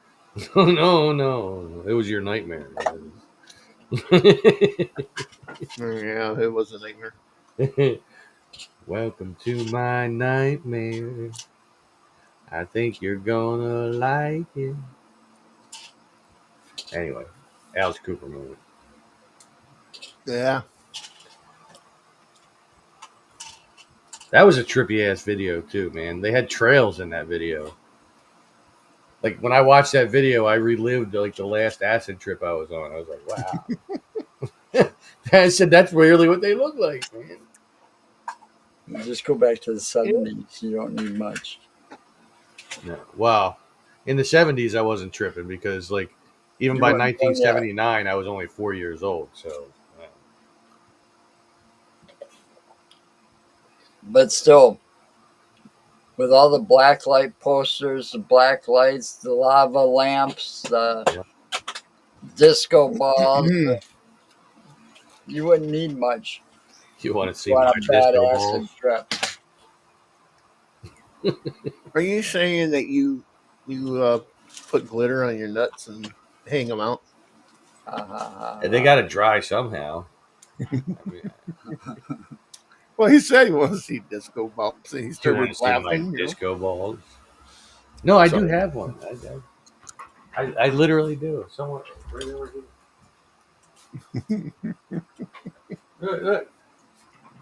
No, it was your nightmare. Yeah, it was a nightmare. Welcome to my nightmare. I think you're gonna like it. Anyway, Alice Cooper movie. Yeah. That was a trippy ass video too, man. They had trails in that video. Like when I watched that video, I relived like the last acid trip I was on. I was like, wow. I said that's really what they look like, man. You just go back to the 70s. You don't need much. No. Well, in the 70s, I wasn't tripping because, like, even You by weren't born yet. 1979, I was only 4 years old. So, But still, with all the black light posters, the black lights, the lava lamps, the disco balls, you wouldn't need much. you want to see On my a bad disco acid balls? trip. Are you saying that you put glitter on your nuts and hang them out? They got to dry somehow. I mean, Well, he said he wants to see disco balls. And he you want started to see my laughing. disco balls? No, I do Sorry. have one. I literally do. Someone right over here. Look.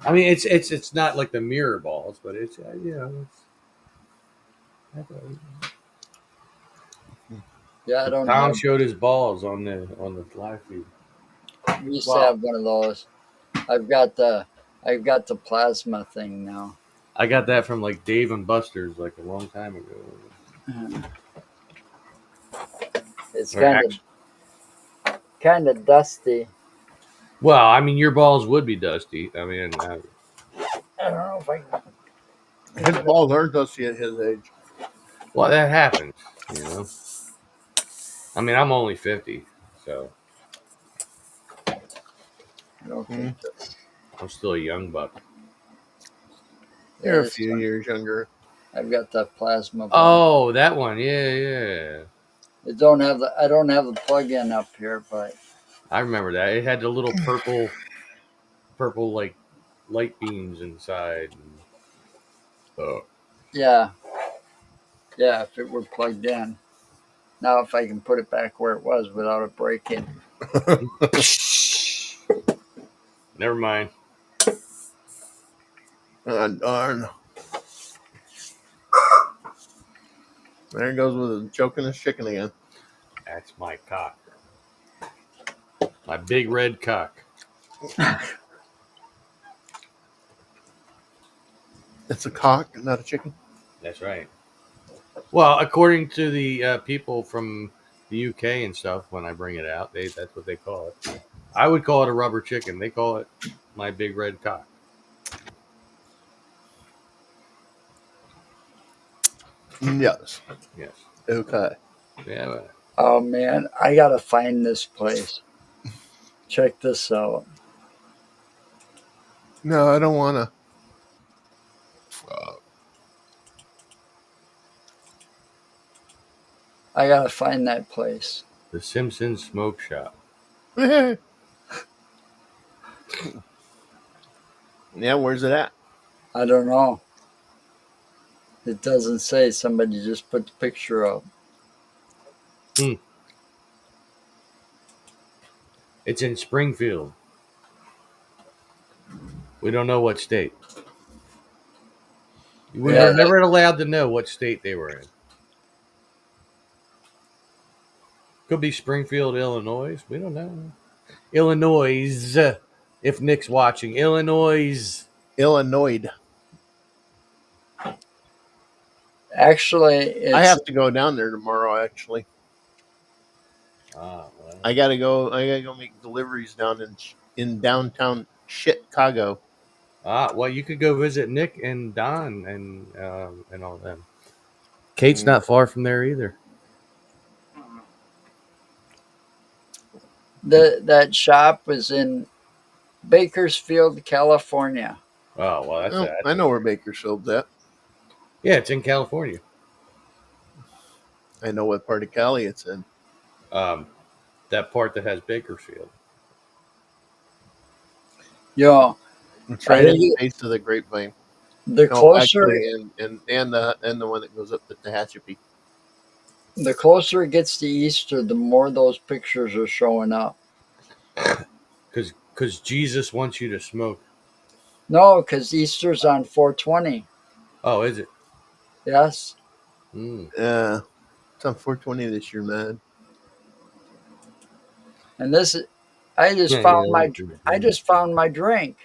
I mean, it's not like the mirror balls, but it's Yeah, I don't Tom know. showed his balls on the live feed. We used to Wow. have one of those. I've got the plasma thing now. I got that from like Dave and Buster's like a long time ago. It's Or kind of dusty. Well, I mean, your balls would be dusty. I mean, I don't know if I can. His balls aren't dusty at his age. well, that happens, you know. I mean, I'm only 50, so I don't think so. I'm still a young buck. You're a this few one. years younger. I've got the plasma. Oh, that one, yeah. I don't have the plug-in up here, but I remember that. It had the little purple like light beams inside. yeah, if it were plugged in. Now, if I can put it back where it was without it breaking. Never mind. Darn. There he goes with choking his chicken again. That's my cock. My big red cock. It's a cock, not a chicken. That's right. Well, according to the people from the UK and stuff, when I bring it out, that's what they call it. I would call it a rubber chicken. They call it my big red cock. Yes. Yes. Okay. Yeah. But Oh man, I gotta find this place. Check this out. No, I don't want to. I gotta find that place. The Simpsons Smoke Shop. Yeah, where's it at? I don't know. It doesn't say. Somebody just put the picture up. It's in Springfield. We don't know what state. We Yeah. were never allowed to know what state they were in. Could be Springfield, Illinois. We don't know. Illinois. If Nick's watching, Illinois. Illinois. Actually, it's, I have to go down there tomorrow. Actually, Well. I gotta go make deliveries down in downtown Chicago. Well, you could go visit Nick and Don and all them. Kate's not far from there either. that shop was in Bakersfield, California. Oh, well, that's Oh, that. I know where Bakersfield's at. Yeah, it's in California. I know what part of Cali it's in. That part that has Bakersfield. Yo, It's right I in think the base of the Grapevine. the No, closer actually, and the one that goes up to Tehachapi. the closer it gets to Easter, the more those pictures are showing up. Because Jesus wants you to smoke. No, because Easter's on 420. Oh, is it? Yes. Yeah, it's on 420 this year, man. And this, I just found my drink.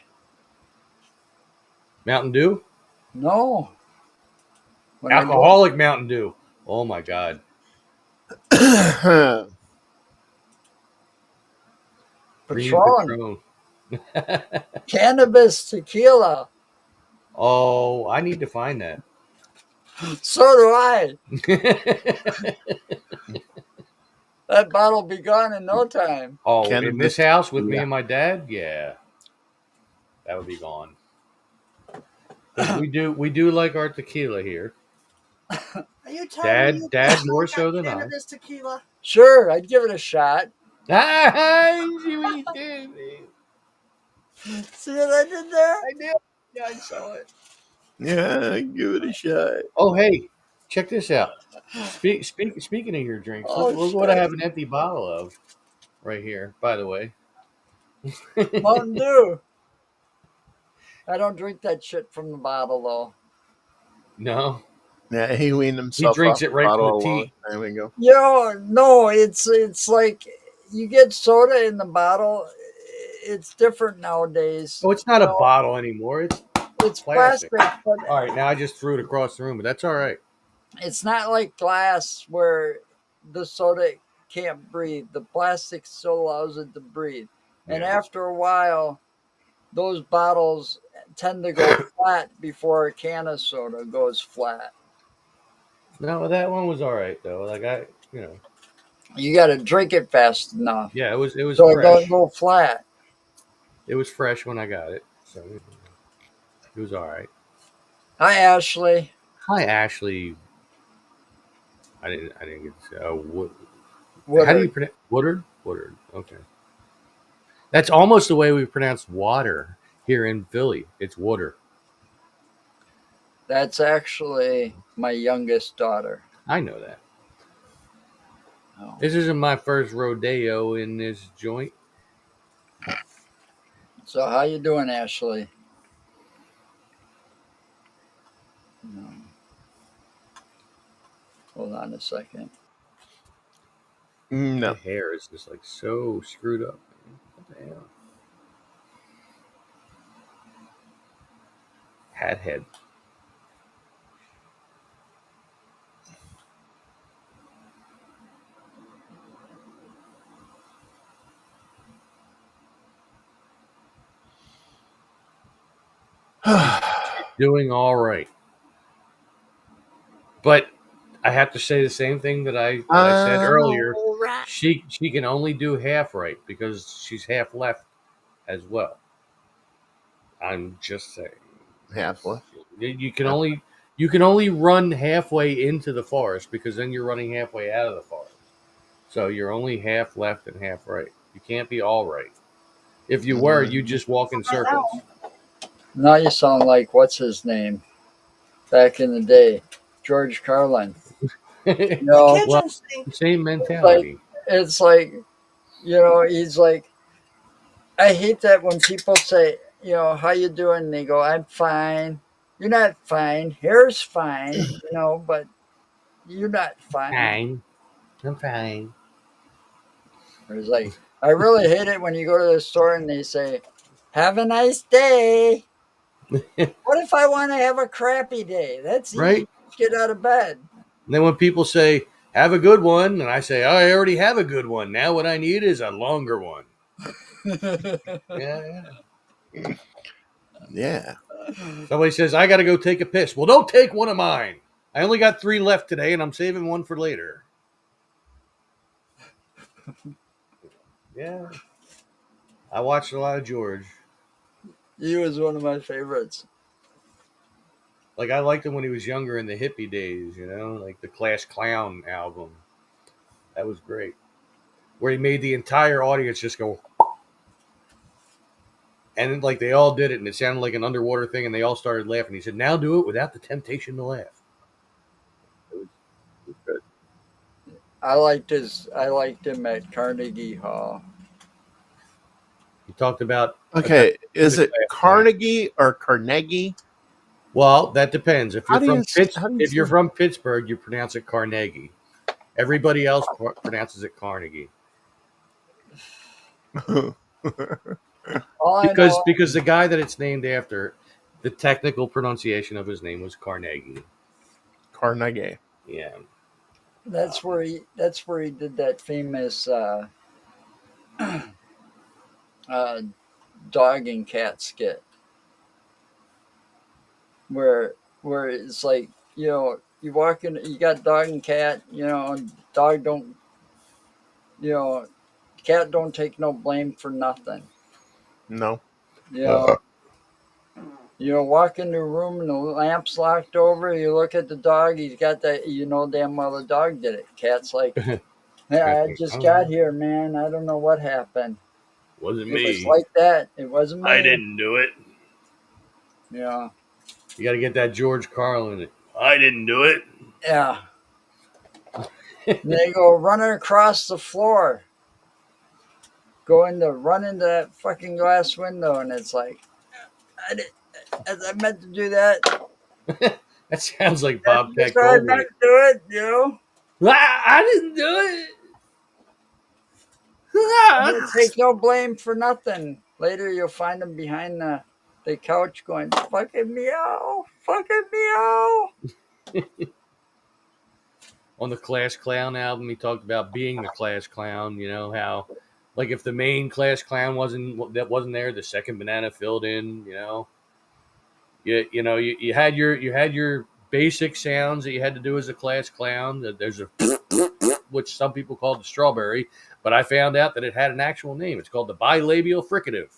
Mountain Dew? No. When I go- Alcoholic Mountain Dew. Oh my God. Green Patron, Patron. cannabis tequila. Oh, I need to find that. So do I. That bottle be gone in no time. Oh, in Cannabis this house with me tequila. and my dad? Yeah. That would be gone. 'Cause we do like our tequila here. Are you telling me Dad you more got so than I. cannabis tequila? Sure, I'd give it a shot. See what you did, man. See what I did there? I did. Yeah, I saw it. Yeah, give it a shot. Oh, hey, check this out. Speaking of your drinks, Oh, look what I shit. have an empty bottle of right here, by the way. Mountain Dew. I don't drink that shit from the bottle though. No. Yeah, he weaned himself drinks off it the right from bottle the a long tea. time ago. Yo, no, it's like you get soda in the bottle. It's different nowadays. Oh, it's not a No, bottle anymore. It's plastic. plastic, but All right, now I just threw it across the room, but that's all right. it's not like glass where the soda can't breathe. The plastic still allows it to breathe. And Yeah. after a while, those bottles tend to go flat before a can of soda goes flat. No, that one was all right though. Like You got to drink it fast enough yeah, it was so it fresh. don't go flat. It was fresh when I got it, so it was all right. Hi, Ashley. Hi, Ashley. I didn't get to say. How Woodard. do you pronounce Woodard? Woodard. Okay. That's almost the way we pronounce water here in Philly. It's water. That's actually my youngest daughter. I know that. Oh. This isn't my first rodeo in this joint. So how you doing, Ashley? No. Hold on a second. No. My hair is just like so screwed up. What the hell? Hat head. Doing all right. But I have to say the same thing that I said earlier. She can only do half right because she's half left as well. I'm just saying. Half left. You can only run halfway into the forest because then you're running halfway out of the forest. So you're only half left and half right. You can't be all right. If you were, you just walk in circles. Now you sound like what's his name back in the day, George Carlin. You know, Kitchen Well, sink. same mentality. it's like, he's like, I hate that when people say, how you doing? And they go, I'm fine. You're not fine. Hair's fine, but you're not fine. Fine. I'm fine. It's like, I really hate it when you go to the store and they say, have a nice day. What if I want to have a crappy day? That's easy. Right? Get out of bed. And then when people say, have a good one, and I say, oh, I already have a good one. Now what I need is a longer one. Yeah. Yeah. Somebody says, I got to go take a piss. Well, don't take one of mine. I only got 3 left today, and I'm saving one for later. Yeah. I watched a lot of George. He was one of my favorites. Like, I liked him when he was younger in the hippie days, like the Class Clown album. That was great. Where he made the entire audience just go. And then, like, they all did it, and it sounded like an underwater thing, and they all started laughing. He said, now do it without the temptation to laugh. It was good. I liked him at Carnegie Hall. He talked about... Okay, is it Carnegie or Carnegie? Well, that depends. If How you're do from you- how do you if you're say- from Pittsburgh, you pronounce it Carnegie. Everybody else pronounces it Carnegie. All I Because know, because the guy that it's named after, the technical pronunciation of his name was Carnegie. Carnegie. Yeah. that's where he did that famous dog and cat skit where it's like, you walk in, you got dog and cat, and dog don't, cat don't take no blame for nothing. No. Walk into a room and the lamp's locked over. You look at the dog. He's got that. Damn well the dog did it. Cat's like, yeah, I just got here, man. I don't know what happened. Wasn't It me. was like that. It wasn't me. I didn't do it. Yeah. You got to get that George Carlin. I didn't do it. Yeah. And they go running across the floor. Run into that fucking glass window, and it's like, I meant to do that. That sounds like Bobcat I Goldthwait. meant to do it, I didn't do it. You take no blame for nothing. Later, you'll find them behind the couch going, fucking meow, fucking meow. On the Class Clown album, he talked about being the Class Clown. How, like, if the main Class Clown wasn't there, the second banana filled in. You had your basic sounds that you had to do as a Class Clown. There's a which some people call the strawberry, but I found out that it had an actual name. It's called the bilabial fricative.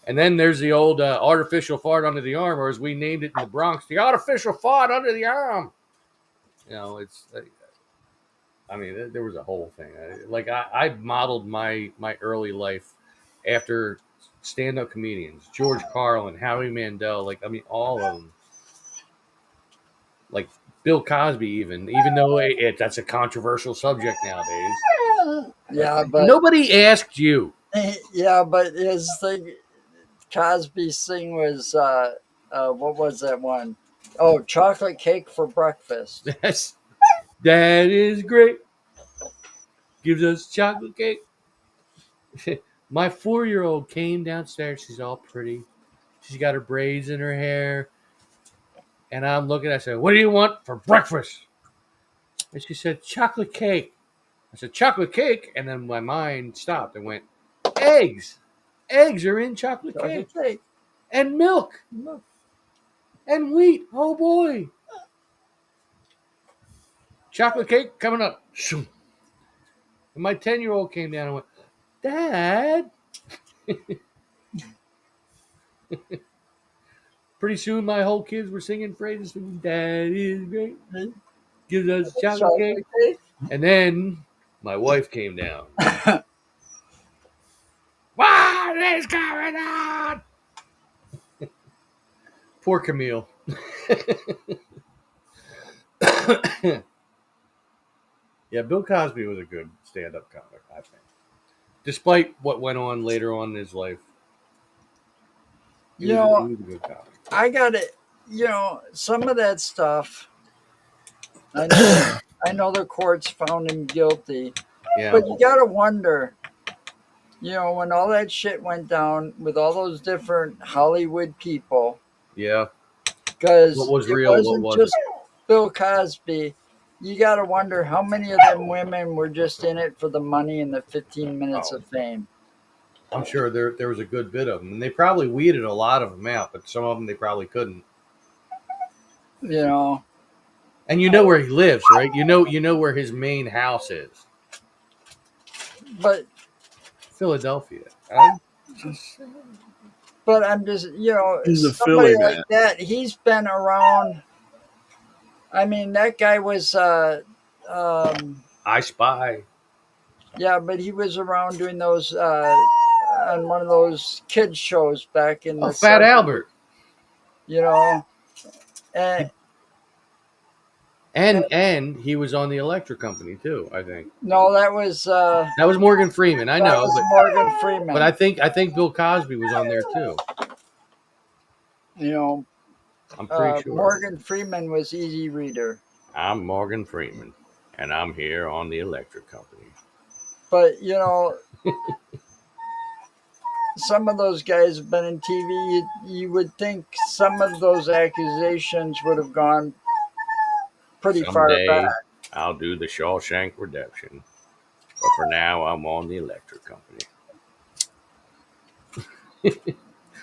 And then there's the old artificial fart under the arm, or as we named it in the Bronx, the artificial fart under the arm. There was a whole thing. I modeled my early life after stand-up comedians, George Carlin, Howie Mandel, all of them. Like Bill Cosby, even though that's a controversial subject nowadays. Yeah, but Nobody asked you. yeah, but his thing, Cosby's thing was what was that one? Oh, chocolate cake for breakfast. That is great. Gives us chocolate cake. My 4-year-old came downstairs. She's all pretty. She's got her braids in her hair. And I'm looking, I said, what do you want for breakfast? And she said, chocolate cake. I said, chocolate cake? And then my mind stopped and went, eggs. Eggs are in chocolate cake. And milk. And wheat. Oh, boy. Chocolate cake coming up. And my 10-year-old came down and went, Dad. Pretty soon, my whole kids were singing phrases to me. Dad is great. Gives us chocolate cake. And then my wife came down. What is going on? Poor Camille. Yeah, Bill Cosby was a good stand-up comic, I think. Despite what went on later on in his life. He was a good comic. I got it. Some of that stuff. I know the courts found him guilty, Yeah. but you gotta wonder. When all that shit went down with all those different Hollywood people, Yeah. because What was it real, what wasn't wasn't. just Bill Cosby. You gotta wonder how many of them women were just in it for the money and the 15 minutes of fame. I'm sure there was a good bit of them. And they probably weeded a lot of them out, but some of them they probably couldn't. And you know where he lives, right? You know where his main house is. But Philadelphia. But I'm just, He's a somebody Philly like man. that, he's been around. I mean, that guy was, I Spy. yeah, but he was around doing those, on one of those kids shows back in the Fat 70s, Albert. And And he was on the Electric Company too, I think. no, that was That was Morgan Freeman, I that know, was Morgan Freeman. but I think Bill Cosby was on there too. I'm pretty sure. Morgan Freeman was Easy Reader. I'm Morgan Freeman, and I'm here on the Electric Company. But some of those guys have been in TV. You would think some of those accusations would have gone pretty far Someday back. I'll do the Shawshank Redemption, but for now I'm on the Electric Company.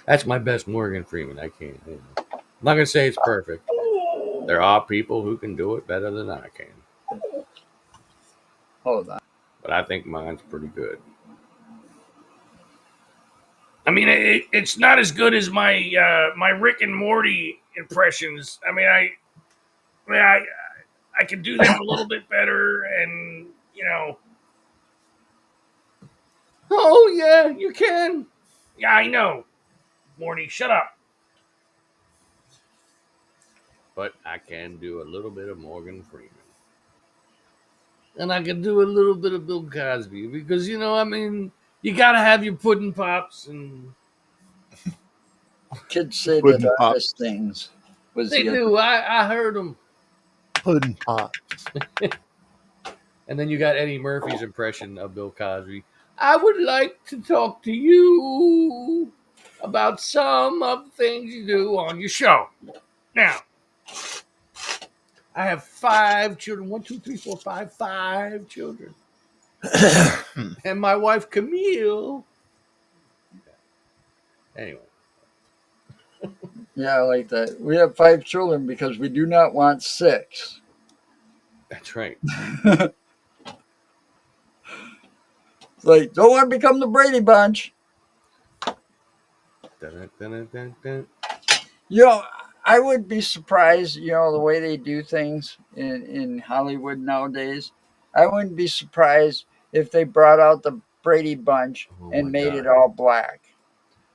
That's my best Morgan Freeman. I can't. I'm not gonna say it's perfect. There are people who can do it better than I can, Hold on. but I think mine's pretty good. I mean, it's not as good as my my Rick and Morty impressions. I mean, I can do them a little bit better, and Oh yeah, you can. Yeah, I know. Morty, shut up. But I can do a little bit of Morgan Freeman. And I can do a little bit of Bill Cosby because, you got to have your pudding pops. And Kids say Pudding that Pops. honest things was they the do. I heard them. Pudding pop. And then you got Eddie Murphy's impression of Bill Cosby. I would like to talk to you about some of the things you do on your show. Now, I have 5 children. 1, 2, 3, 4, 5. 5 children. And my wife, Camille. Anyway. Yeah, I like that. We have 5 children because we do not want 6. That's right. Like, don't want to become the Brady Bunch. Dun, dun, dun, dun. I would be surprised, the way they do things in Hollywood nowadays. I wouldn't be surprised if they brought out the Brady Bunch and made it all black.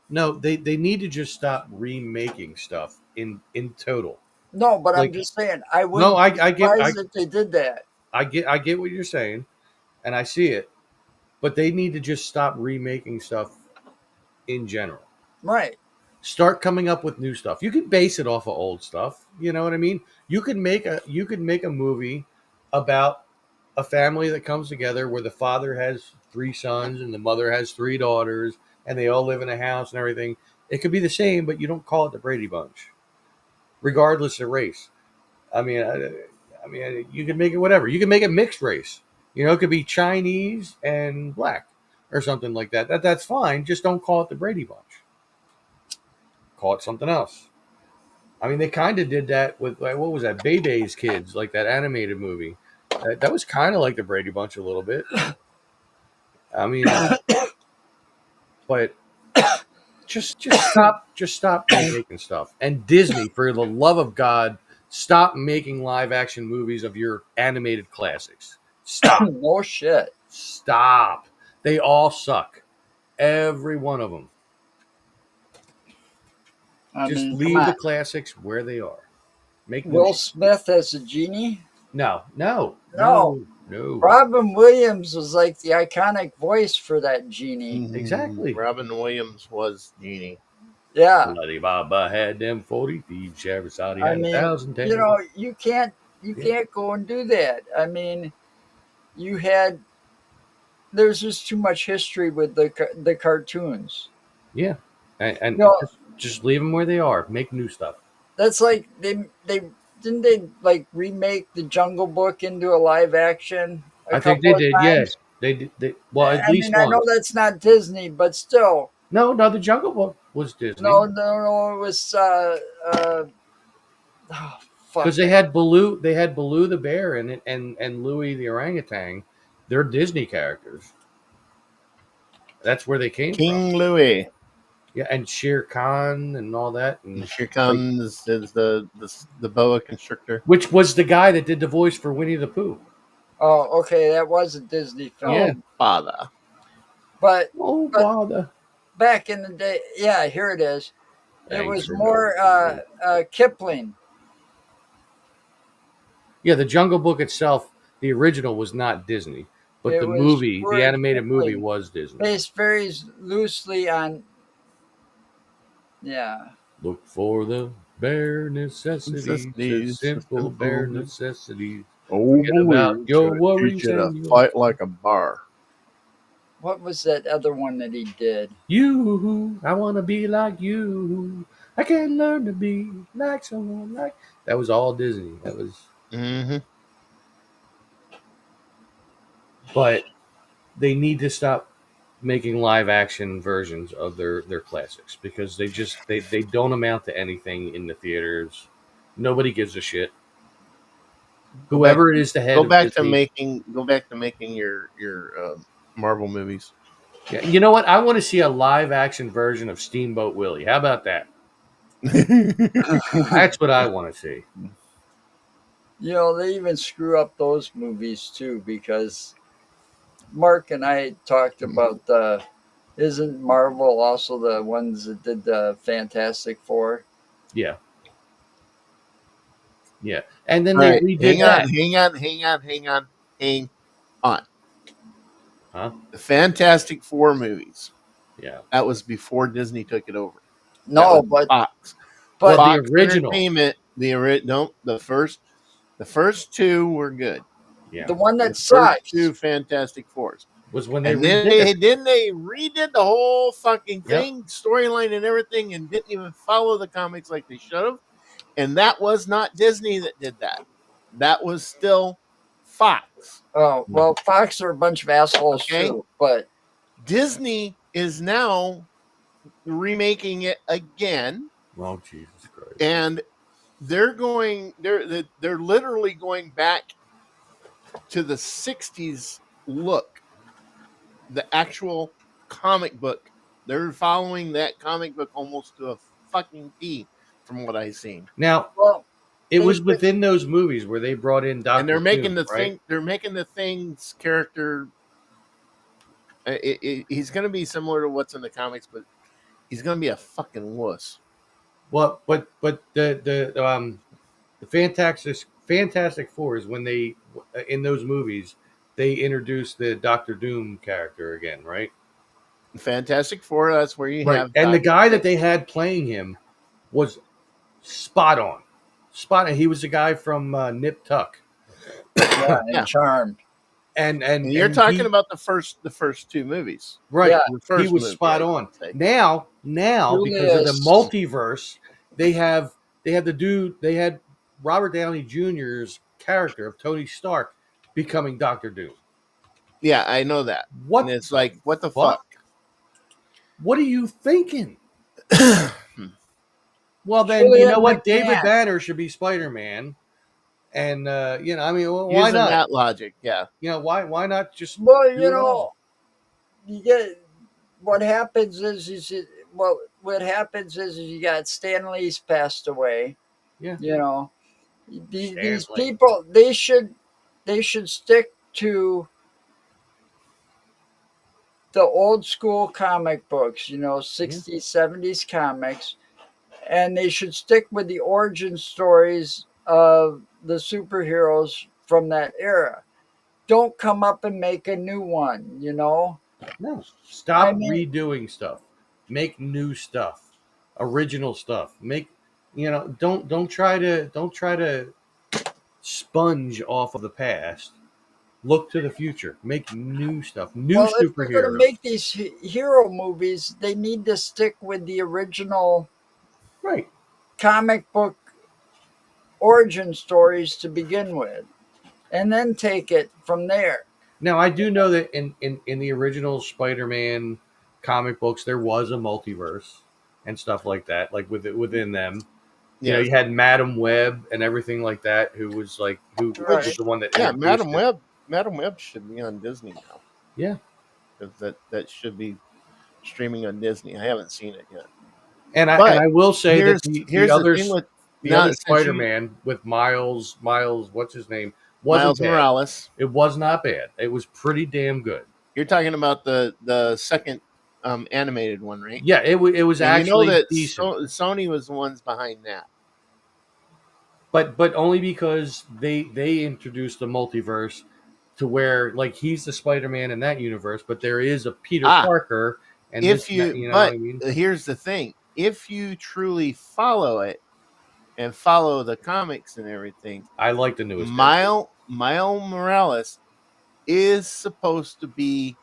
No, they need to just stop remaking stuff in total. No, but Like- I'm just saying, I wouldn't No, be I surprised get if they did that. I get what you're saying, and I see it, but they need to just stop remaking stuff in general. Right. Start coming up with new stuff. You can base it off of old stuff. You know what I mean? You could make a movie about a family that comes together where the father has 3 sons and the mother has 3 daughters, and they all live in a house and everything. It could be the same, but you don't call it the Brady Bunch, regardless of race. I mean, you can make it whatever. You can make it mixed race. It could be Chinese and black or something like that. That's fine. Just don't call it the Brady Bunch. Call it something else. I mean, they kind of did that with, what was that, Bebe's Kids, like that animated movie. That was kind of like the Brady Bunch a little bit. I mean, but Just stop making stuff. And Disney, for the love of God, stop making live action movies of your animated classics. Stop. No shit. Stop. They all suck. Every one of them. I Just mean, come leave the on. classics where they are. Make new Will shit. Smith as a genie? No. Robin Williams was like the iconic voice for that genie. Exactly. Robin Williams was Genie. Yeah. Bloody Baba had them 40 thieves. Sheriff Saudi I had mean, 1,000 you know, you can't go and do that. I mean, there's just too much history with the cartoons. Yeah. And No. just leave them where they are. Make new stuff. That's like they didn't they like remake the Jungle Book into a live action. I think they did. Yes, they did. Well, at least I once. know that's not Disney, but still. No, the Jungle Book was Disney. No, it was fuck. Because they had Baloo the bear in it, and Louis the orangutan. They're Disney characters. That's where they came from. King Louis. Yeah, and Shere Khan and all that. And Here comes is the boa constrictor. which was the guy that did the voice for Winnie the Pooh. Oh, okay, that was a Disney film. Yeah. Father. But Oh, bother. back in the day, yeah, here it is. It Thanks was for more Kipling. Yeah, the Jungle Book itself, the original was not Disney, but It the was movie, Stuart the animated movie, Kipling. was Disney. Based very loosely on. Yeah. Look for the bare necessities, the Necessities, simple bare simple. necessities. Oh, Forget about your worries you and to your- fight like a bar. What was that other one that he did? You, I want to be like you. I can learn to be like someone like. That was all Disney. That was, Mm-hmm. but they need to stop making live action versions of their classics because they don't amount to anything in the theaters. Nobody gives a shit. Whoever it is the head Go of back to Disney- making your Marvel movies. Yeah, you know what? I want to see a live action version of Steamboat Willie. How about that? That's what I want to see. You know, they even screw up those movies too because Mark and I talked about isn't Marvel also the ones that did the Fantastic Four? Yeah. Yeah. And then All they right, redid that. hang on. Huh? The Fantastic Four movies. Yeah. That was before Disney took it over. That No, was Fox. but Well, the Fox original. Entertainment. The first two were good. Yeah. the one The that first sucks. two Fantastic Fours. Was when they And then redid it. they redid the whole fucking Yep. thing, storyline and everything, and didn't even follow the comics like they should have. And that was not Disney that did that. That was still Fox. Oh well, Fox are a bunch of assholes Okay. too. But Disney is now remaking it again, Oh, Jesus Christ. and they're literally going back to the 60s look. The actual comic book. They're following that comic book almost to a fucking T from what I've seen. Now, well, it was within those movies where they brought in Dr. And they're making Doom, the right? thing. They're making the Thing's character. He's going to be similar to what's in the comics, but he's going to be a fucking wuss. Well, but the Fantastic Four is when they in those movies they introduced the Doctor Doom character again, right? Fantastic Four. That's where you have. And the Dr. guy that they had playing him was spot on. Spot on. He was the guy from Nip Tuck. yeah, and Yeah. Charmed. And And you're talking about the first two movies, right. Yeah. The first He was movie, spot I on. should say. Now because of the Julius. multiverse, they had Robert Downey Jr.'s character of Tony Stark becoming Doctor Doom. Yeah, I know that. What And it's like, what the fuck? fuck? What are you thinking? Well, then you Julian know what? David McMahon. Banner should be Spider-Man, and I mean, why Using not? that logic, yeah. Why not just? Well, do you it all? know, you get what happens is well, what happens is you got Stan Lee's passed away. Yeah. You know, these Stanley. people they should stick to the old school comic books, 60s, 70s comics, and they should stick with the origin stories of the superheroes from that era. Don't come up and make a new one. No. Stop I mean, redoing stuff. Make new stuff. Original stuff. Don't try to sponge off of the past. Look to the future. Make new stuff. New well, if they're going to superheroes. make these hero movies, they need to stick with the original Right. comic book origin stories to begin with, and then take it from there. Now I do know that in the original Spider-Man comic books there was a multiverse and stuff like that, like within them. You know, Yeah. you had Madam Web and everything like that, who was Right. the one that Yeah, introduced Madam it. Web. Madam Web should be on Disney now. Yeah. 'Cause that should be streaming on Disney. I haven't seen it yet. And But I will say that Here's the thing with the now, other since you- Spider-Man with Miles, what's his name? Wasn't Miles bad. Morales. It was not bad. It was pretty damn good. You're talking about the second animated one, right? Yeah, it was And actually you know that decent. Sony was the ones behind that. But only because they introduced the multiverse to where like he's the Spider-Man in that universe, but there is a Peter Parker. And If this, you, you know but what I mean? here's the thing: if you truly follow it and follow the comics and everything, I like the newest. Miles Morales is supposed to be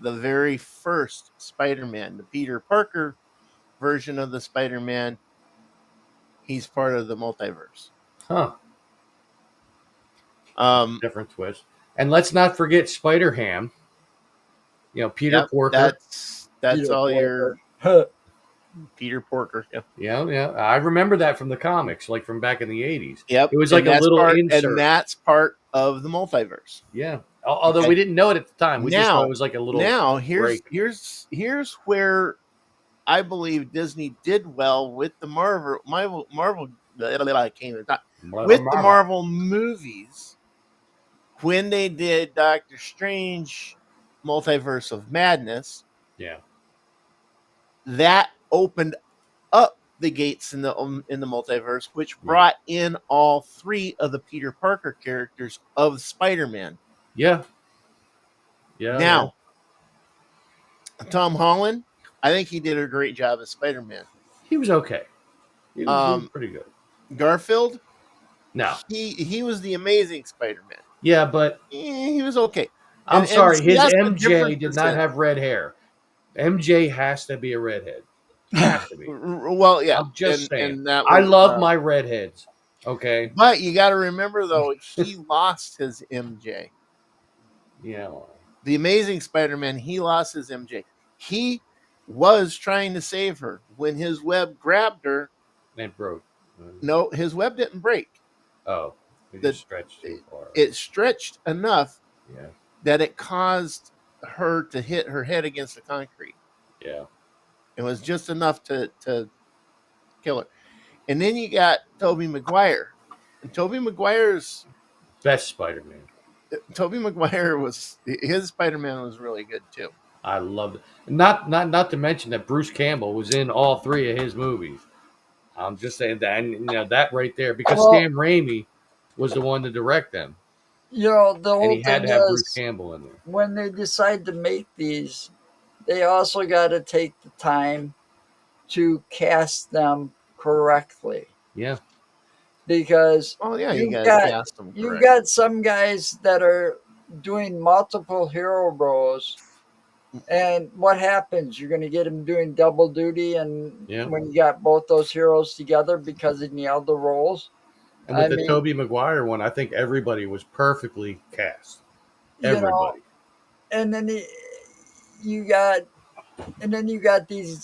the very first Spider-Man, the Peter Parker version of the Spider-Man. He's part of the multiverse. Huh? Um, Different twist. And let's not forget Spider-Ham. You know, Peter Porker. That's Peter all Porker. your Peter Porker. Yeah. Yeah. I remember that from the comics, like from back in the 80s. Yep. It was like And a little and insert. that's part of the multiverse. Yeah. Although Okay. we didn't know it at the time. We just Now- thought it was like a little. Now break. here's where I believe Disney did well with the Marvel I can't even talk. With the Marvel movies when they did Doctor Strange Multiverse of Madness. Yeah. That opened up the gates in the multiverse, which brought in all three of the Peter Parker characters of Spider-Man. Yeah. Yeah. Now, Tom Holland, I think he did a great job as Spider-Man. he was okay. He was pretty good. Garfield, No. he was the amazing Spider-Man. Yeah, but He was okay. I'm And sorry, see, his that's the MJ difference did not in- have red hair. MJ has to be a redhead. Has to be. Well, yeah. I'm just saying. And that I was, love my redheads. Okay. But you got to remember, though, he lost his MJ. Yeah. The Amazing Spider-Man, he lost his MJ. He was trying to save her. When his web grabbed her, It broke. no, his web didn't break. Oh. It The- just stretched too far. It stretched enough Yeah. that it caused her to hit her head against the concrete. Yeah. It was just enough to kill her. And then you got Tobey Maguire. And Tobey Maguire's Best Spider-Man. Tobey Maguire was his Spider-Man was really good too. I loved it. Not to mention that Bruce Campbell was in all three of his movies. I'm just saying that, and that right there, because Well- Sam Raimi was the one to direct them, The and whole he had thing to have Bruce is, Campbell in there. when they decide to make these, they also got to take the time to cast them correctly, Yeah. because Oh yeah, You you got got- to cast him. you've correct. got some guys that are doing multiple hero roles, and what happens? You're going to get them doing double duty, and Yeah. when you got both those heroes together because they nailed the roles. And with I the mean- Tobey Maguire one, I think everybody was perfectly cast. You know, Everybody. and then you got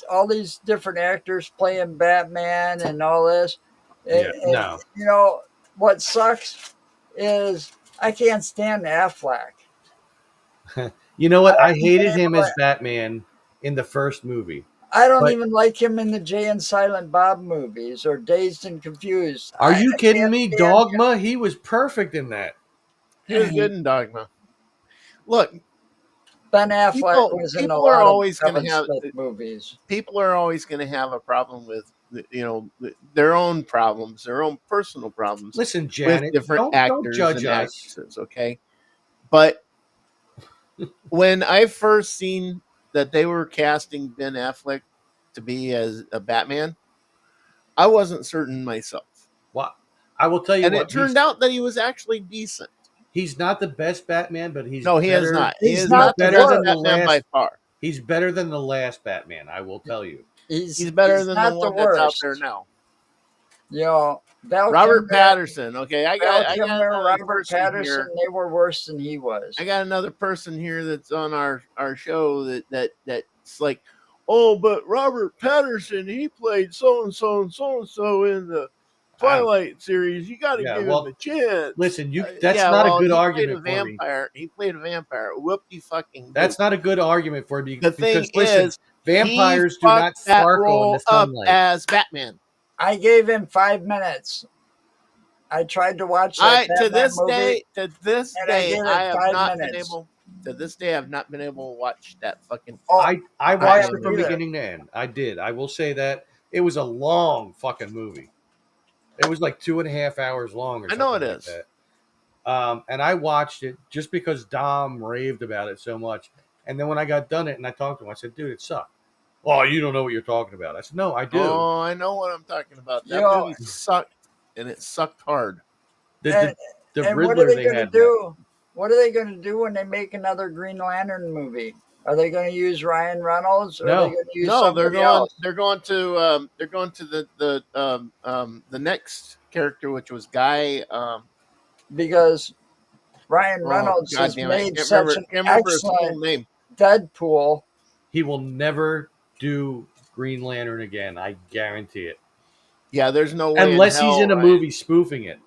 all these different actors playing Batman and all this. Yeah, And, no. you know what sucks is I can't stand Affleck. You know what? I hated Yeah, him as but- Batman in the first movie. I don't But- even like him in the Jay and Silent Bob movies or Dazed and Confused. Are you kidding can't me? stand Dogma, he was perfect in that. He was good in Dogma. Look, Ben Affleck People- was in a people are lot of always gonna Kevin have- Smith movies. people are always going to have a problem with, their own problems, their own personal problems Listen, with Janet, different don't actors judge and us. actresses. Okay, but when I first seen that they were casting Ben Affleck to be as a Batman, I wasn't certain myself, Well, I will tell you and what. it turned out that he was actually decent. He's not the best Batman, but he's No, he better, is not. He He's is not not the better best than the Batman by last. far. He's better than the last Batman. I will tell you. He's better than the not one that's out worst. there now. You know, Val Robert Kilmer- Patterson. Okay, I Val got Kilmer, another Robert person Patterson, here. they were worse than he was. I got another person here that's on our show that's like, oh, but Robert Patterson, he played so and so and so and so in the Twilight series. You got to Yeah, give well, him a chance. Listen, Uh, that's yeah, not well, a good he argument played a for me. vampire. He played a vampire. Whoop-de fucking. That's not a good argument for me the thing because listen, is, vampires he do not fucked that sparkle in role the up sunlight. as Batman. I gave him 5 minutes. I tried to watch that To Batman this movie. day, to this and I day, gave it I have 5 not been minutes. able. To this day, I've not been able to watch that fucking. Oh, I watched haven't it from either. beginning to end. I did. I will say that it was a long fucking movie. It was like 2.5 hours long. Or I know something it like is. that. And I watched it just because Dom raved about it so much. And then when I got done it and I talked to him, I said, "Dude, it sucked." Oh, you don't know what you're talking about. I said, "No, I do." Oh, I know what I'm talking about. That Yo. movie sucked, and it sucked hard. The and what are Riddler they they going to had. do? What are they going to do when they make another Green Lantern movie? Are they going to use Ryan Reynolds, or No. are they going to use No, they're somebody going. else? They're going to the next character, which was Guy. Because Ryan Reynolds God has damn it! I made can't such remember, an can't remember his full excellent name. Deadpool. He will never do Green Lantern again. I guarantee it. Yeah, there's no way Unless in hell, he's in a Ryan- movie spoofing it.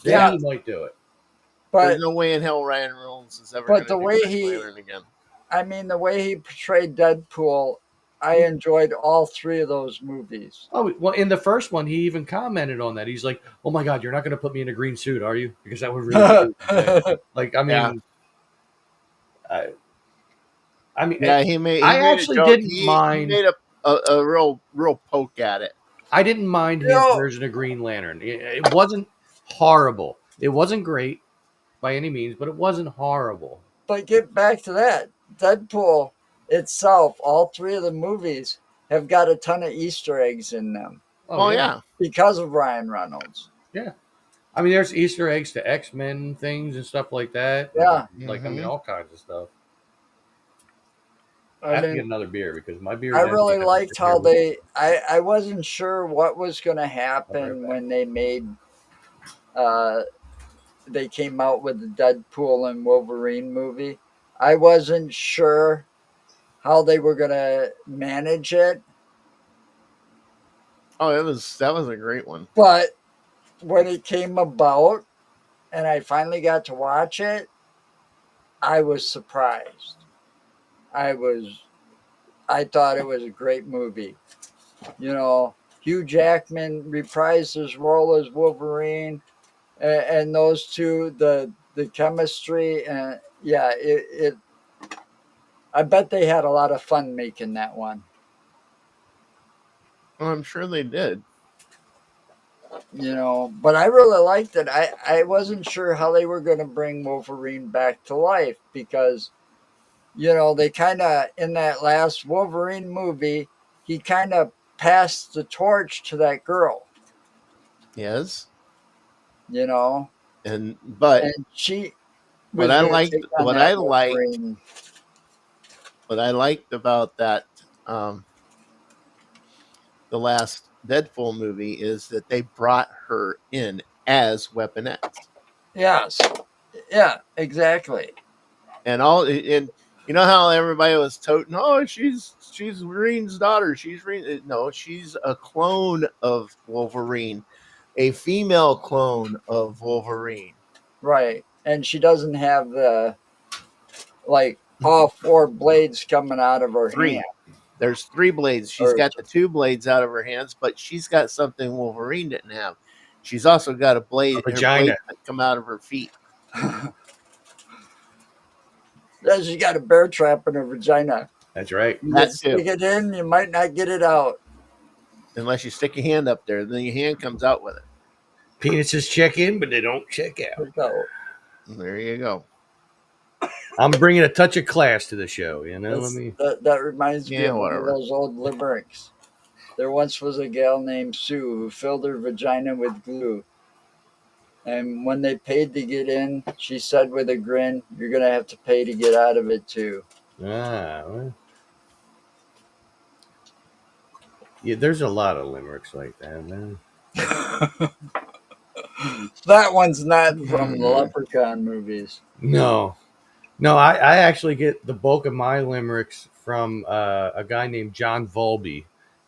Then Yeah. he might do it. But There's no way in hell Ryan Reynolds is ever. but gonna the do way Green he- Lantern again. I mean, the way he portrayed Deadpool, I enjoyed all 3 of those movies. Oh, well, in the first one, he even commented on that. He's like, "Oh my God, you're not going to put me in a green suit, are you? Because that would really like." I mean, Yeah. I mean, Yeah, he made. I he made a actually joke. didn't He mind- made a real poke at it. I didn't mind his No. version of Green Lantern. It wasn't horrible. It wasn't great by any means, but it wasn't horrible. But get back to that. Deadpool itself, all 3 of the movies have got a ton of Easter eggs in them Oh yeah. because of Ryan Reynolds. I mean, there's Easter eggs to X-Men things and stuff like that. Yeah. Like, I mean, Mhm. all kinds of stuff. I I have to mean, get another beer because my beer. I is empty really because liked it's how beer. I wasn't sure what was going to happen back. when they made they came out with the Deadpool and Wolverine movie. I wasn't sure how they were going to manage it, Oh, that was a great one. but when it came about and I finally got to watch it, I was surprised. I thought it was a great movie. You know, Hugh Jackman reprised his role as Wolverine, and those two, the chemistry, and yeah, it. I bet they had a lot of fun making that one. Well, I'm sure they did. You know, but I really liked it. I wasn't sure how they were going to bring Wolverine back to life because, you know, they kind of, in that last Wolverine movie, he kind of passed the torch to that girl, Yes, you know, but and she. what was I gonna liked- take on what that I liked- Wolverine. what I liked about that the last Deadpool movie is that they brought her in as Weapon X, Yes. Yeah, exactly. and you know how everybody was toting, oh, she's Wolverine's daughter. No, she's a clone of Wolverine, a female clone of Wolverine. Right. And she doesn't have the, like, all 4 blades coming out of her 3. hand. There's 3 blades. She's Or- got the 2 blades out of her hands, but she's got something Wolverine didn't have. She's also got a blade, A her vagina. blades that come out of her feet. Yeah, she got a bear trap in her vagina. That's right. You That just stick too. it in, you might not get it out. Unless you stick your hand up there, then your hand comes out with it. Penises check in, but they don't check out. Check out. There you go. I'm bringing a touch of class to the show. You know what I That's- mean? that reminds me Yeah, of one whatever. of those old limericks. There once was a gal named Sue who filled her vagina with glue. And when they paid to get in, she said with a grin, "You're going to have to pay to get out of it too." Well. Yeah, there's a lot of limericks like that, man. That one's not from the Leprechaun movies. No, I actually get the bulk of my limericks from a guy named John Volby,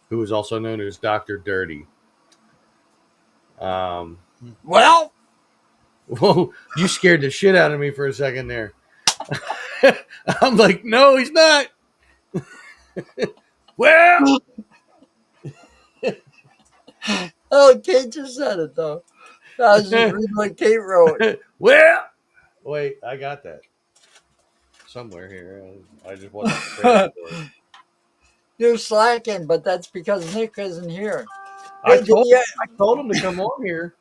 who is also known as Dr. Dirty. Well, Whoa, you scared the shit out of me for a second there. I'm like, no, he's not. Well, oh, Kate just said it though. I was just reading what Kate wrote. well. Wait, I got that somewhere here. I just wasn't prepared for it. You're slacking, but that's because Nick isn't here. I Hey, told him to come on here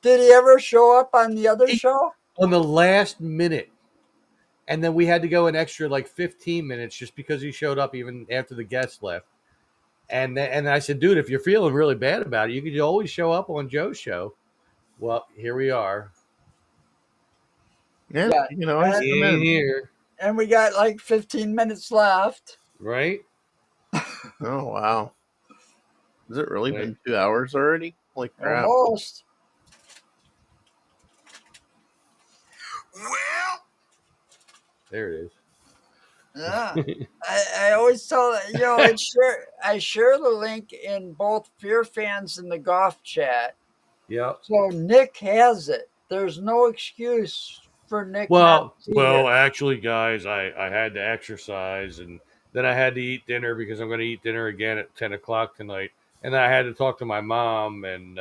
did he ever show up on the other show? on the last minute. And then we had to go an extra like 15 minutes just because he showed up even after the guests left. And then I said, dude, if you're feeling really bad about it, you could always show up on Joe's show. Well, here we are. Yeah, Yeah. you can always come In in. here, And we got like 15 minutes left. right? Oh, wow. Has it really Wait. been 2 hours already? Holy crap. Almost. There it is. Yeah. I always tell I share the link in both Fear Fans and the golf chat. Yep. So Nick has it. There's no excuse for Nick. Well, not to see it. actually, guys, I had to exercise and then I had to eat dinner because I'm going to eat dinner again at 10 o'clock tonight. And then I had to talk to my mom and,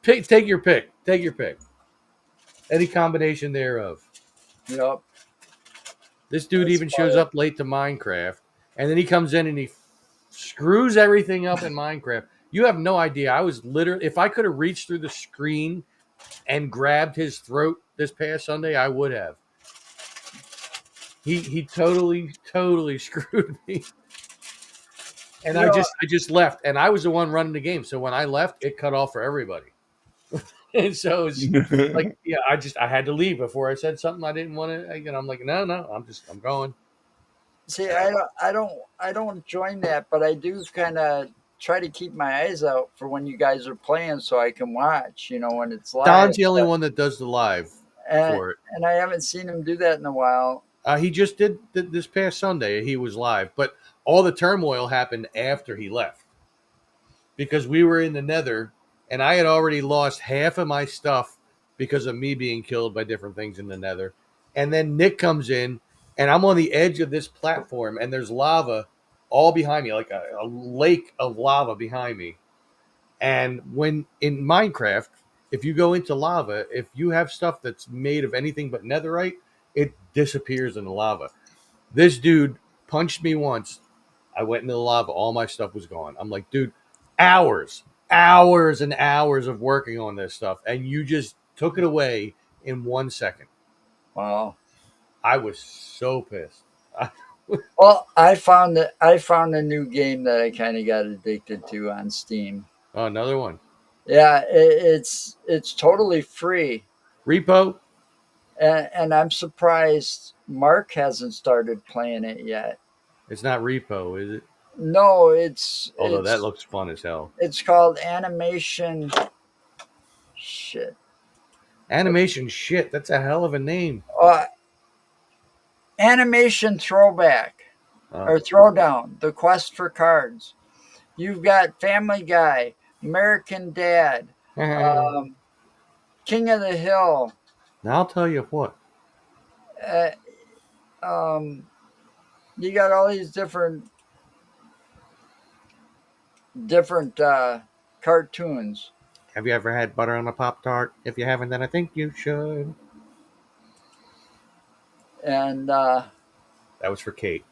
take your pick. Take your pick. Any combination thereof. Yep. This dude That's even shows funny. up late to Minecraft, and then he comes in and he screws everything up in Minecraft. You have no idea. I was literally, if I could have reached through the screen and grabbed his throat this past Sunday, I would have. He totally screwed me. And You know, I just left, and I was the one running the game. So when I left, it cut off for everybody. And so it's like, yeah, I had to leave before I said something I didn't want to. I'm like, no, I'm going. see, I don't join that, but I do kind of try to keep my eyes out for when you guys are playing, so I can watch. When it's live. Don's the only one that does the live and, for it. and I haven't seen him do that in a while. He just did this past Sunday. He was live, but all the turmoil happened after he left because we were in the Nether, and I had already lost half of my stuff because of me being killed by different things in the Nether. And then Nick comes in, and I'm on the edge of this platform, and there's lava all behind me, like a lake of lava behind me. And when in Minecraft, if you go into lava, if you have stuff that's made of anything but netherite, it disappears in the lava. This dude punched me once. I went into the lava. All my stuff was gone. I'm like, dude, hours and hours of working on this stuff, and you just took it away in 1 second. Wow. I was so pissed. Well, I found a new game that I kind of got addicted to on Steam. Oh, another one. Yeah, it's totally free, Repo. and I'm surprised Mark hasn't started playing it yet. It's not Repo, is it? No, it's Although that looks fun as hell. it's called Animation. Shit. Animation shit. That's a hell of a name. Animation Throwback or Throwdown. The Quest for Cards. You've got Family Guy, American Dad, King of the Hill. Now I'll tell you what. you got all these different cartoons. Have you ever had butter on a Pop-Tart? If you haven't, then I think you should. And That was for Kate.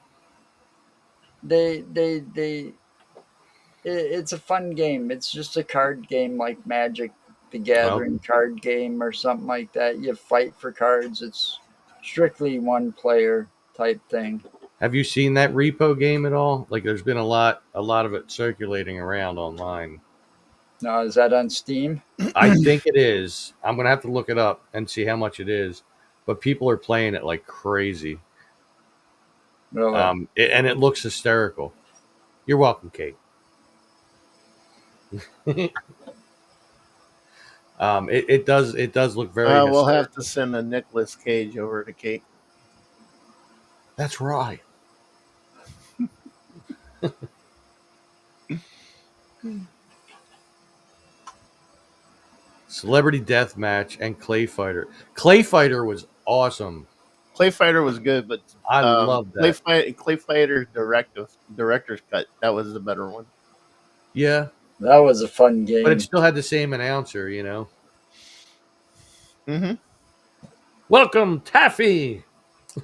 it's a fun game. It's just a card game like Magic the Well, Gathering card game or something like that. You fight for cards. It's strictly one player type thing. have you seen that repo game at all? Like, there's been a lot of it circulating around online. Now, is that on Steam? I think it is. I'm gonna have to look it up and see how much it is. But people are playing it like crazy. Really? And it looks hysterical. You're welcome, Kate. It does look very. We'll have hysterical. to send a Nicolas Cage over to Kate. That's right. Celebrity Death Match and Clay Fighter. Clay Fighter was awesome. Clay Fighter was good, but I love that. Clay Fighter director's cut. That was the better one. Yeah, That was a fun game. but it still had the same announcer, you know. Mm-hmm. Welcome, Taffy.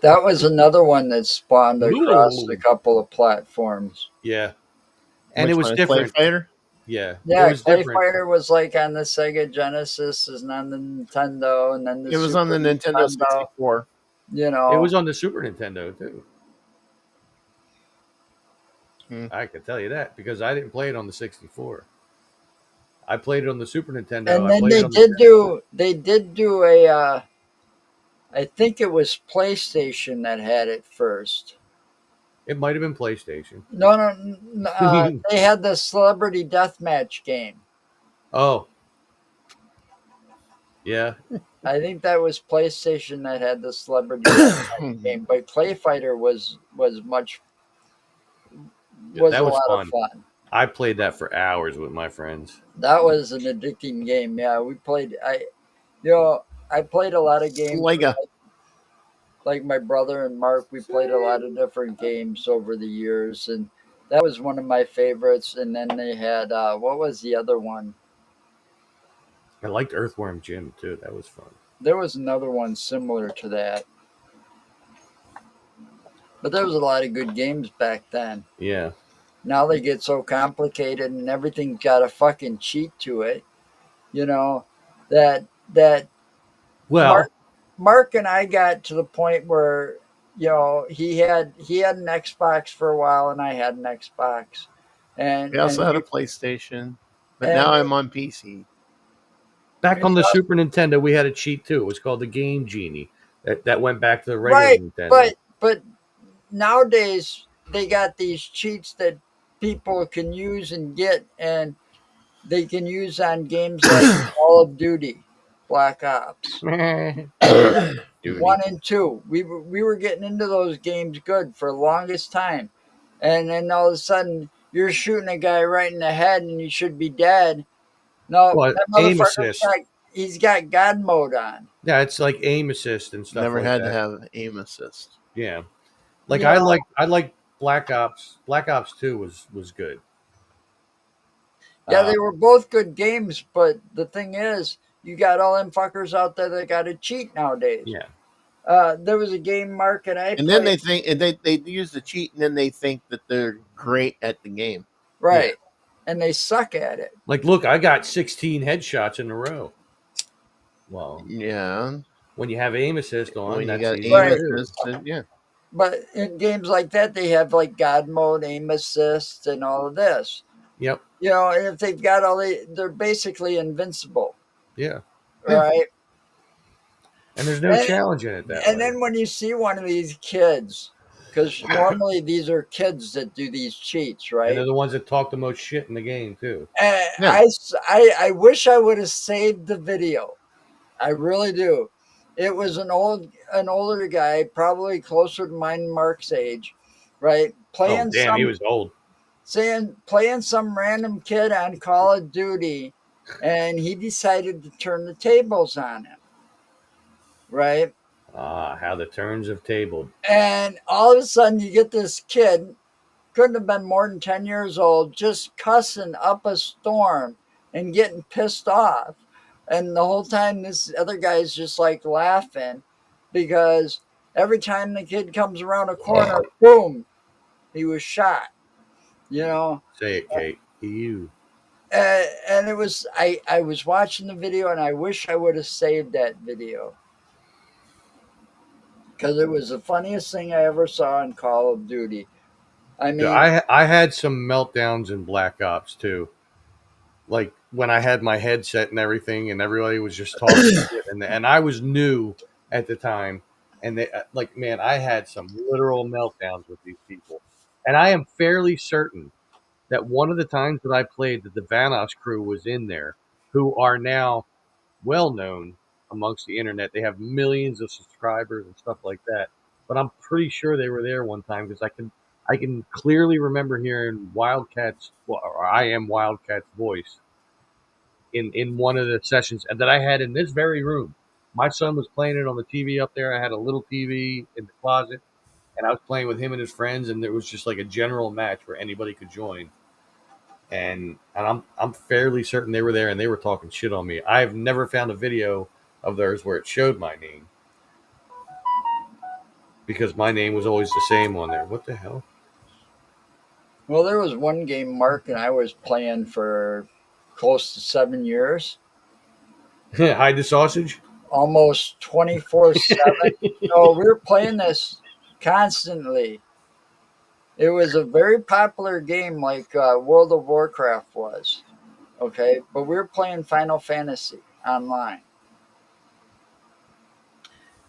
That was another one that spawned across a couple of platforms. Yeah, and it was different. Clay Fighter. Yeah, Yeah, it was Clay different. Fighter was like on the Sega Genesis, and on the Nintendo, and then It was on the Nintendo 64. You know, It was on the Super Nintendo too. Hmm. I can tell you that because I didn't play it on the 64. I played it on the Super Nintendo. and I then played they it on the did do a. I think it was PlayStation that had it first. It might have been PlayStation. No, they had the Celebrity Deathmatch game. Oh, yeah. I think that was PlayStation that had the Celebrity Deathmatch game, but Clay Fighter was much was that a was lot of fun. I played that for hours with my friends. That was an addicting game. Yeah, we played. I played a lot of games. Lega. Like my brother and Mark, we played a lot of different games over the years, and that was one of my favorites. And then they had what was the other one? I liked Earthworm Jim too. That was fun. There was another one similar to that, but there was a lot of good games back then. Yeah. Now they get so complicated, and everything's got a fucking cheat to it. You know that Well, Mark and I got to the point where, he had an Xbox for a while, and I had an Xbox, and We also and had a PlayStation, but and- now I'm on PC. back on the Super Nintendo, we had a cheat too. It was called the Game Genie. That went back to the regular right, Nintendo. but nowadays they got these cheats that people can use and get, and they can use on games like Call of Duty, Black Ops. Duty. 1 and 2. We were getting into those games good for the longest time. And then all of a sudden you're shooting a guy right in the head and he should be dead. No, Well, that aim motherfucker's assist. he's got God mode on. Yeah, it's like aim assist and stuff. Never like had that. to have aim assist. Yeah, like Yeah. I like Black Ops. Black Ops 2 was good. Yeah, they were both good games, but the thing is, you got all them fuckers out there that got to cheat nowadays. Yeah. There was a game, Mark, and I And then played- they think, and they use the cheat, and then they think that they're great at the game. right, and they suck at it. Like, look, I got 16 headshots in a row. Well, Yeah, when you have aim assist on, when you that's got easy aim Right. to do. assist, then, yeah. But in games like that, they have like God mode, aim assist, and all of this. Yep. And if they've got they're basically invincible, Yeah. right? And there's no And- challenge in it that And way. then when you see one of these kids, because normally these are kids that do these cheats, And right? they're the ones that talk the most shit in the game too. Yeah. I wish I would have saved the video. I really do. It was an older guy, probably closer to mine and Mark's age, right? Oh damn, he was old. Playing some random kid on Call of Duty, and he decided to turn the tables on him, right? Ah, how the turns have tabled. And all of a sudden, you get this kid, couldn't have been more than 10 years old, just cussing up a storm and getting pissed off. And the whole time, this other guy's just like laughing because every time the kid comes around a corner, boom, he was shot, you know. Say it, Kate. You. And it was, I was watching the video and I wish I would have saved that video because it was the funniest thing I ever saw in Call of Duty. I Yeah, mean, I had some meltdowns in Black Ops too. Like when I had my headset and everything, and everybody was just talking shit, and I was new at the time, and they like, man, I had some literal meltdowns with these people, and I am fairly certain that one of the times that I played that the Vanos crew was in there, who are now well known amongst the internet. They have millions of subscribers and stuff like that. But I'm pretty sure they were there one time because I can clearly remember hearing Wildcat's, well, or I am Wildcat's voice in one of the sessions that I had in this very room. My son was playing it on the TV up there. I had a little TV in the closet, and I was playing with him and his friends, and there was just like a general match where anybody could join. And I'm fairly certain they were there and they were talking shit on me. I've never found a video of theirs where it showed my name because my name was always the same on there. What the hell? well, there was one game Mark and I was playing for close to 7 years, Hide the sausage? almost 24/7. So we were playing this constantly. It was a very popular game, like World of Warcraft was. Okay, but we were playing Final Fantasy online.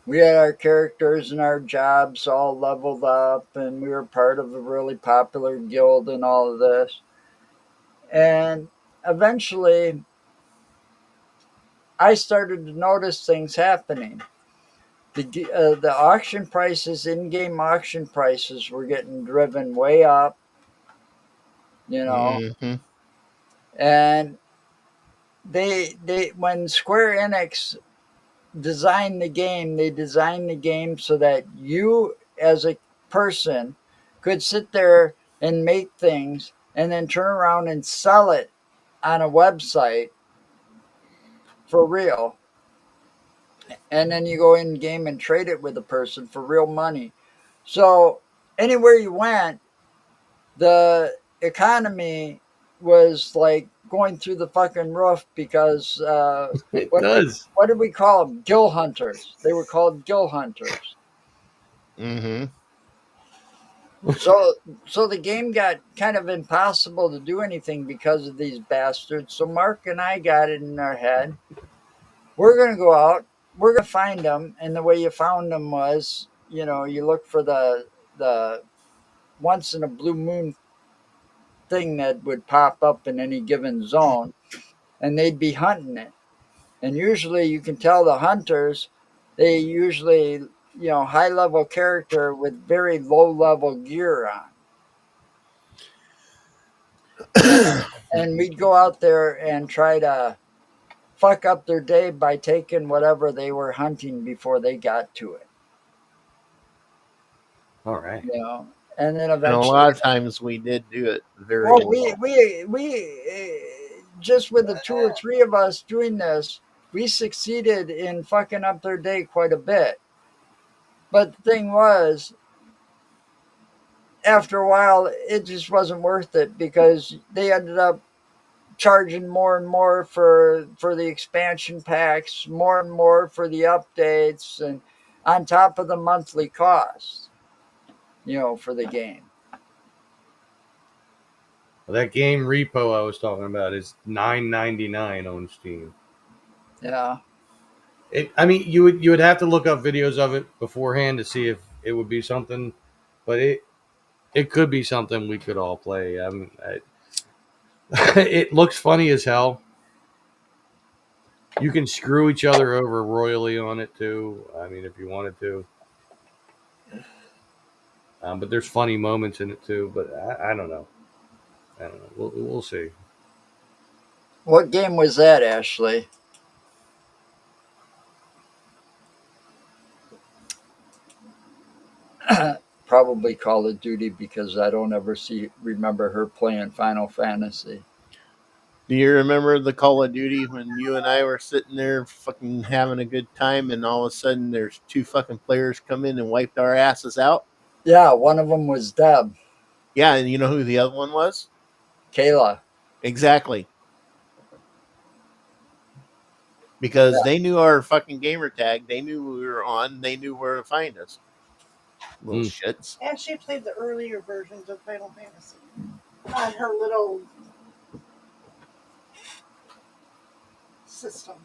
We had our characters and our jobs all leveled up, and we were part of a really popular guild and all of this. And eventually, I started to notice things happening. The auction prices, in-game auction prices, were getting driven way up, you know. Mm-hmm. And they when Square Enix designed the game, they designed the game so that you, as a person, could sit there and make things and then turn around and sell it on a website for real. And then you go in game and trade it with a person for real money. So anywhere you went, the economy was like going through the fucking roof because It what does. what did we call them? Gill hunters. They were called gill hunters. Mm-hmm. So the game got kind of impossible to do anything because of these bastards. So Mark and I got it in our head. We're gonna go out. We're gonna find them, and the way you found them was, you look for the once in a blue moon thing that would pop up in any given zone, and they'd be hunting it. And usually, you can tell the hunters. They usually, high level character with very low level gear on. And we'd go out there and try to fuck up their day by taking whatever they were hunting before they got to it. All right. And then And a eventually, lot of times we did do it very well, well. we just with the two or three of us doing this, we succeeded in fucking up their day quite a bit. But the thing was, after a while, it just wasn't worth it because they ended up charging more and more for the expansion packs, more and more for the updates, and on top of the monthly cost, for the game. Well, that game repo I was talking about is $9.99 on Steam. Yeah. I mean, you would have to look up videos of it beforehand to see if it would be something, but it could be something we could all play. It looks funny as hell. You can screw each other over royally on it too. I mean, if you wanted to. But there's funny moments in it too. But I don't know. I don't know. We'll see. What game was that, Ashley? Probably Call of Duty because I don't ever remember her playing Final Fantasy. Do you remember the Call of Duty when you and I were sitting there fucking having a good time and all of a sudden there's 2 fucking players come in and wiped our asses out? Yeah, one of them was Deb, Yeah, and you know who the other one was? Kayla. Exactly. Because Yeah. they knew our fucking gamer tag, they knew we were on, they knew where to find us. Little shits. And she played the earlier versions of Final Fantasy on her little system.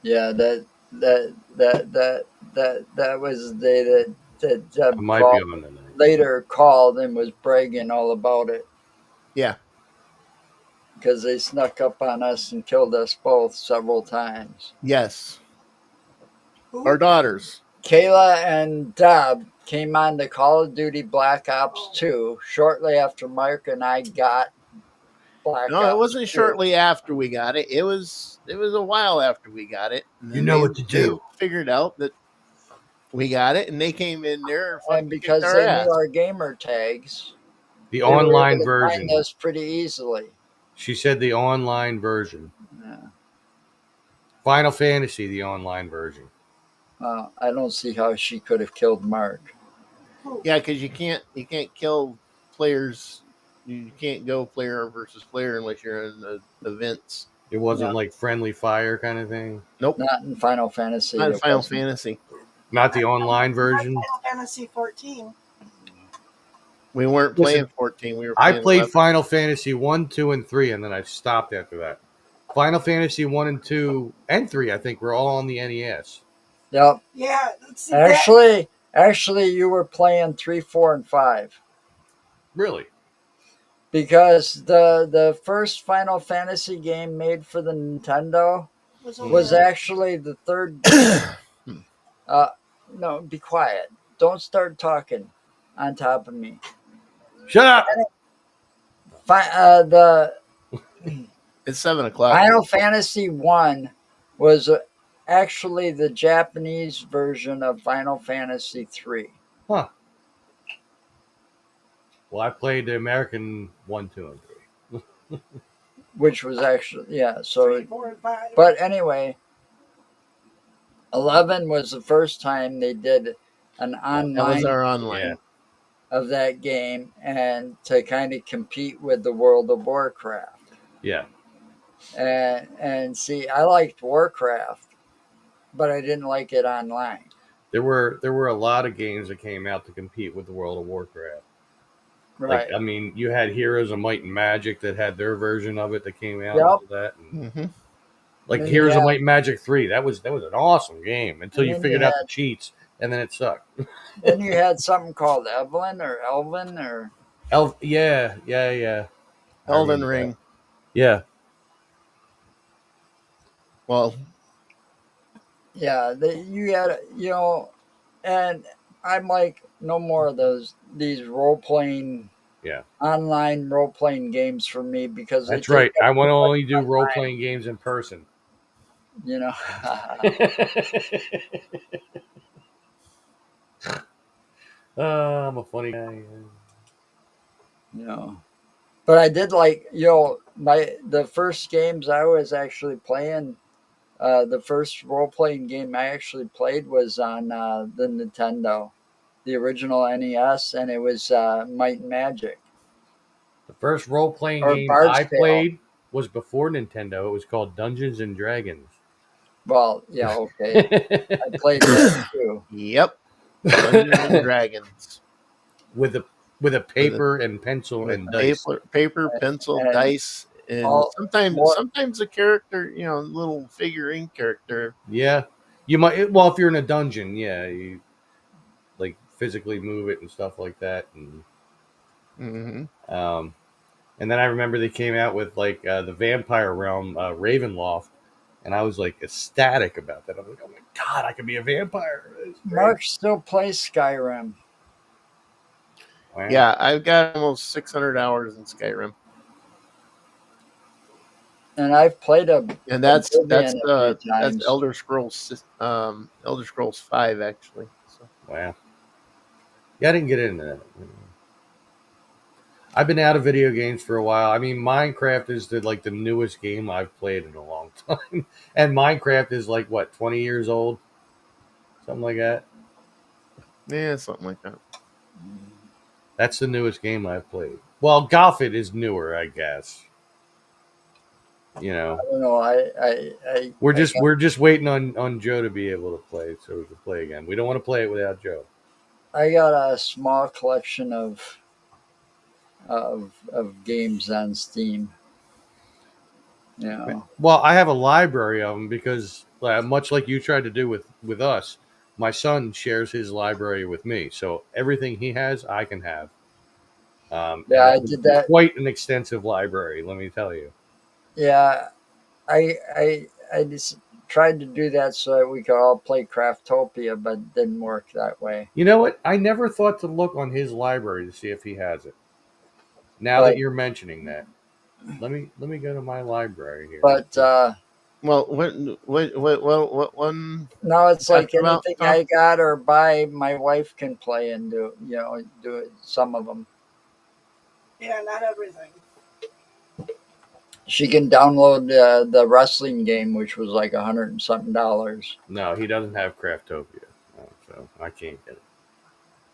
Yeah, that was the day that I Deb might be called, on tonight. later called and was bragging all about it Yeah. because they snuck up on us and killed us both several times. Yes. Who? Our daughters. Kayla and Deb came on to Call of Duty Black Ops 2 shortly after Mark and I got Black No, Ops it wasn't 2. shortly after we got it. It was a while after we got it. And You then know what to do. They figured out that we got it, and they came in there and fucking And because kicked our they ass. knew our gamer tags, The they were online able to version. find us pretty easily. She said the online version. Yeah. Final Fantasy, the online version. I don't see how she could have killed Mark. Who? Yeah, because you can't kill players. You can't go player versus player unless you're in the events. It wasn't Yeah. like friendly fire kind of thing. Nope, Not in Final Fantasy. not in it Final wasn't. Fantasy. Not the online version. Final Fantasy 14. We weren't Listen, playing 14. We were. I Playing played 11. Final Fantasy 1, 2, and 3, and then I stopped after that. Final Fantasy 1 and 2 and 3, I think, were all on the NES. Yep. Yeah, see, that, Actually, you were playing 3, 4, and 5 Really? because the first Final Fantasy game made for the Nintendo was, was only- actually the third. No, be quiet. Don't start talking on top of me. Shut up! The It's 7:00. Final Fantasy 1 was actually the Japanese version of Final Fantasy 3. Huh. Well, I played the American 1, 2, and 3. Which was actually, yeah, so 3, 4, and 5. but anyway, 11 was the first time they did an That was online our online. Yeah. of that game and to kind of compete with the World of Warcraft. Yeah. And see, I liked Warcraft, but I didn't like it online. There were a lot of games that came out to compete with the World of Warcraft. Right. Like, I mean, you had Heroes of Might and Magic that had their version of it that came out. Yep. And that, and, Mm-hmm. like And Heroes you of had- Might and Magic 3, that was an awesome game until And you then figured you out had- the cheats, and then it sucked. Then you had something called Elven or Yeah. I Elden remember Ring. that. Yeah. Well, yeah, you had, and I'm like, no more of these role playing, Yeah. online role playing games for me because they That's take right. up I want to too much only do of my role time, playing games in person. I'm a funny guy. But I did like, the first games I was actually playing, the first role playing game I actually played was on the Nintendo, the original NES, and it was Might and Magic. The first role playing Or game Bard's I Tale. played was before Nintendo. It was called Dungeons and Dragons. Well, yeah, okay. I played that too. yep. Dungeons and Dragons. with a paper and pencil With and dice. paper, pencil, And dice, and all- sometimes a character, little figurine character. Yeah, you might. Well, if you're in a dungeon, yeah, you like physically move it and stuff like that. And Mm-hmm. and then I remember they came out with like the Vampire Realm Ravenloft, and I was like ecstatic about that. I'm like, oh my god, I could be a vampire. It's great. Mark still plays Skyrim. Wow. Yeah, I've got almost 600 hours in Skyrim. And I've played And that's Oblivion a few that's times. Elder Scrolls 5 actually. So Wow. Yeah, I didn't get into that. I've been out of video games for a while. I mean, Minecraft is the newest game I've played in a long time, and Minecraft is like what 20 years old, something like that. yeah, something like that. That's the newest game I've played. Well, Golfit is newer, I guess. You know, I don't know. I we're just waiting on Joe to be able to play so we can play again. We don't want to play it without Joe. I got a small collection of games on Steam. You know. Well, I have a library of them because, much like you tried to do with us, my son shares his library with me. So everything he has, I can have. Yeah, I and did that. Quite an extensive library, let me tell you. Yeah, I just tried to do that so that we could all play Craftopia, but it didn't work that way. You know what? I never thought to look on his library to see if he has it. Now But that you're mentioning that, let me go to my library here. but Well, what one? now it's like Talking about, anything Tom? I got or buy, my wife can play and do it. Some of them Yeah, not everything. she can download the wrestling game, which was like $100 and something. No, he doesn't have Craftopia, so I can't get it.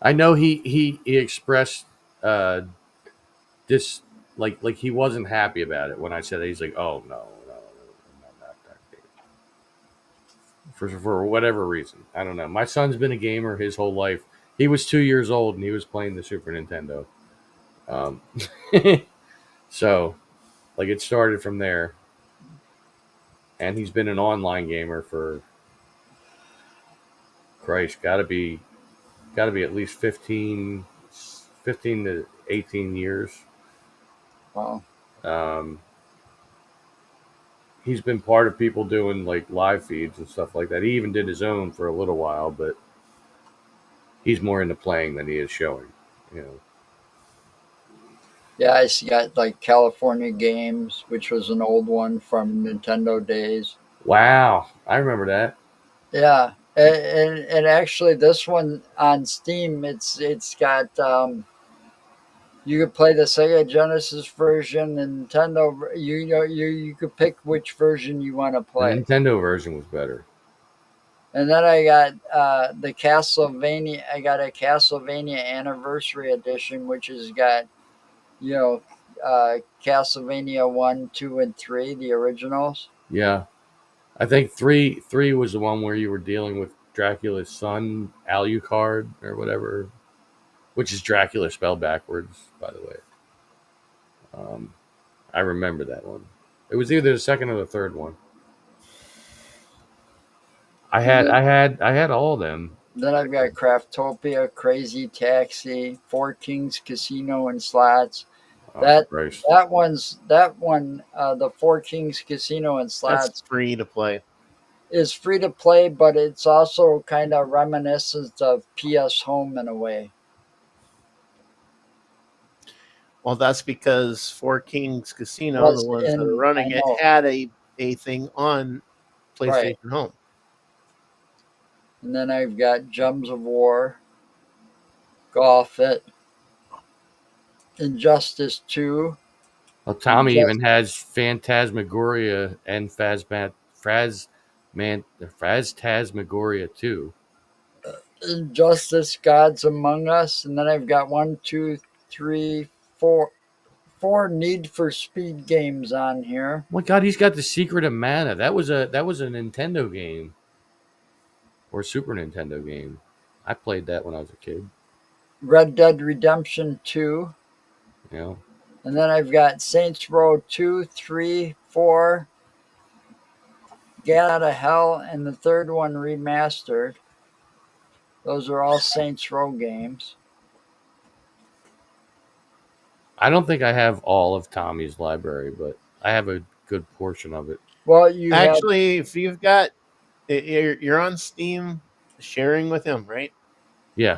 I know he expressed this like he wasn't happy about it when I said it. He's like, oh no, not that game. For whatever reason, I don't know. My son's been a gamer his whole life. He was 2 years old and he was playing the Super Nintendo. Um, so, like, it started from there, and he's been an online gamer for Christ, got to be at least 15 to 18 years. Wow. He's been part of people doing like live feeds and stuff like that. He even did his own for a little while, but he's more into playing than he is showing, you know. Yeah, I got like California Games, which was an old one from Nintendo days. Wow, I remember that. Yeah, and actually this one on Steam, it's got you could play the Sega Genesis version and Nintendo. You could pick which version you want to The play. Nintendo version was better. And then I got the Castlevania. I got a Castlevania Anniversary Edition, which has got you know Castlevania 1, 2, and 3, the originals. Yeah, I think three was the one where you were dealing with Dracula's son, Alucard or whatever, which is Dracula spelled backwards, by the way. I remember that one. It was either the second or the third one. I had all of them. Then I've got Craftopia, Crazy Taxi, Four Kings Casino and Slots. Oh, That Christ. that one, the Four Kings Casino and That's Slots free to play. is free to play, but it's also kind of reminiscent of PS Home in a way. Well, that's because Four Kings Casino, Was the ones that are in- running I it, know. had a thing on PlayStation Right. Home. And then I've got Gems of War, Golf It, Injustice 2. Well, Tommy Just- even has Phantasmagoria and Phastasmagoria too. Injustice, Gods Among Us, and then I've got 1, 2, 3, 4 Need for Speed games on here. Oh my God, he's got the Secret of Mana. That was a Nintendo game or Super Nintendo game. I played that when I was a kid. Red Dead Redemption 2, You know, and then I've got Saints Row 2, 3, 4, Get Out of Hell, and the third one remastered. Those are all Saints Row games. I don't think I have all of Tommy's library, but I have a good portion of it. Well, you have Actually, if you've got, you're on Steam sharing with him, right? Yeah,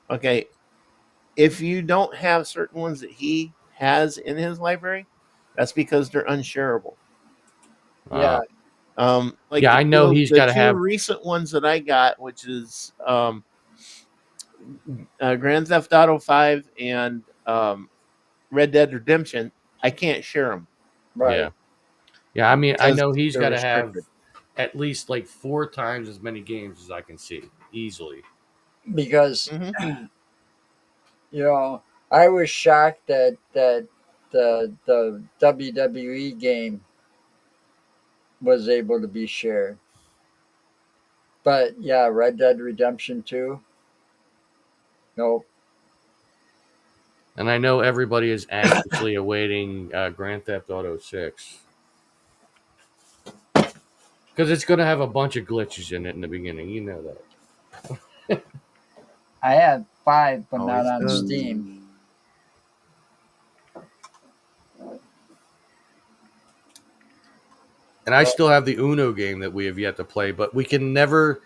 Okay. If you don't have certain ones that he has in his library, that's because they're unshareable. Yeah. Like Yeah, I know the, he's the gotta two have- recent ones that I got, which is Grand Theft Auto 5 and Red Dead Redemption. I can't share them Right. Yeah. Yeah, I mean, I because know he's they're got to have restricted. at least like 4 times as many games as I can see easily. Because Mhm. you know, I was shocked that the WWE game was able to be shared. But yeah, Red Dead Redemption 2. Nope. And I know everybody is anxiously awaiting Grand Theft Auto 6 because it's going to have a bunch of glitches in it in the beginning. You know that. I have 5, but not Always on does. Steam. And I still have the Uno game that we have yet to play, but we could never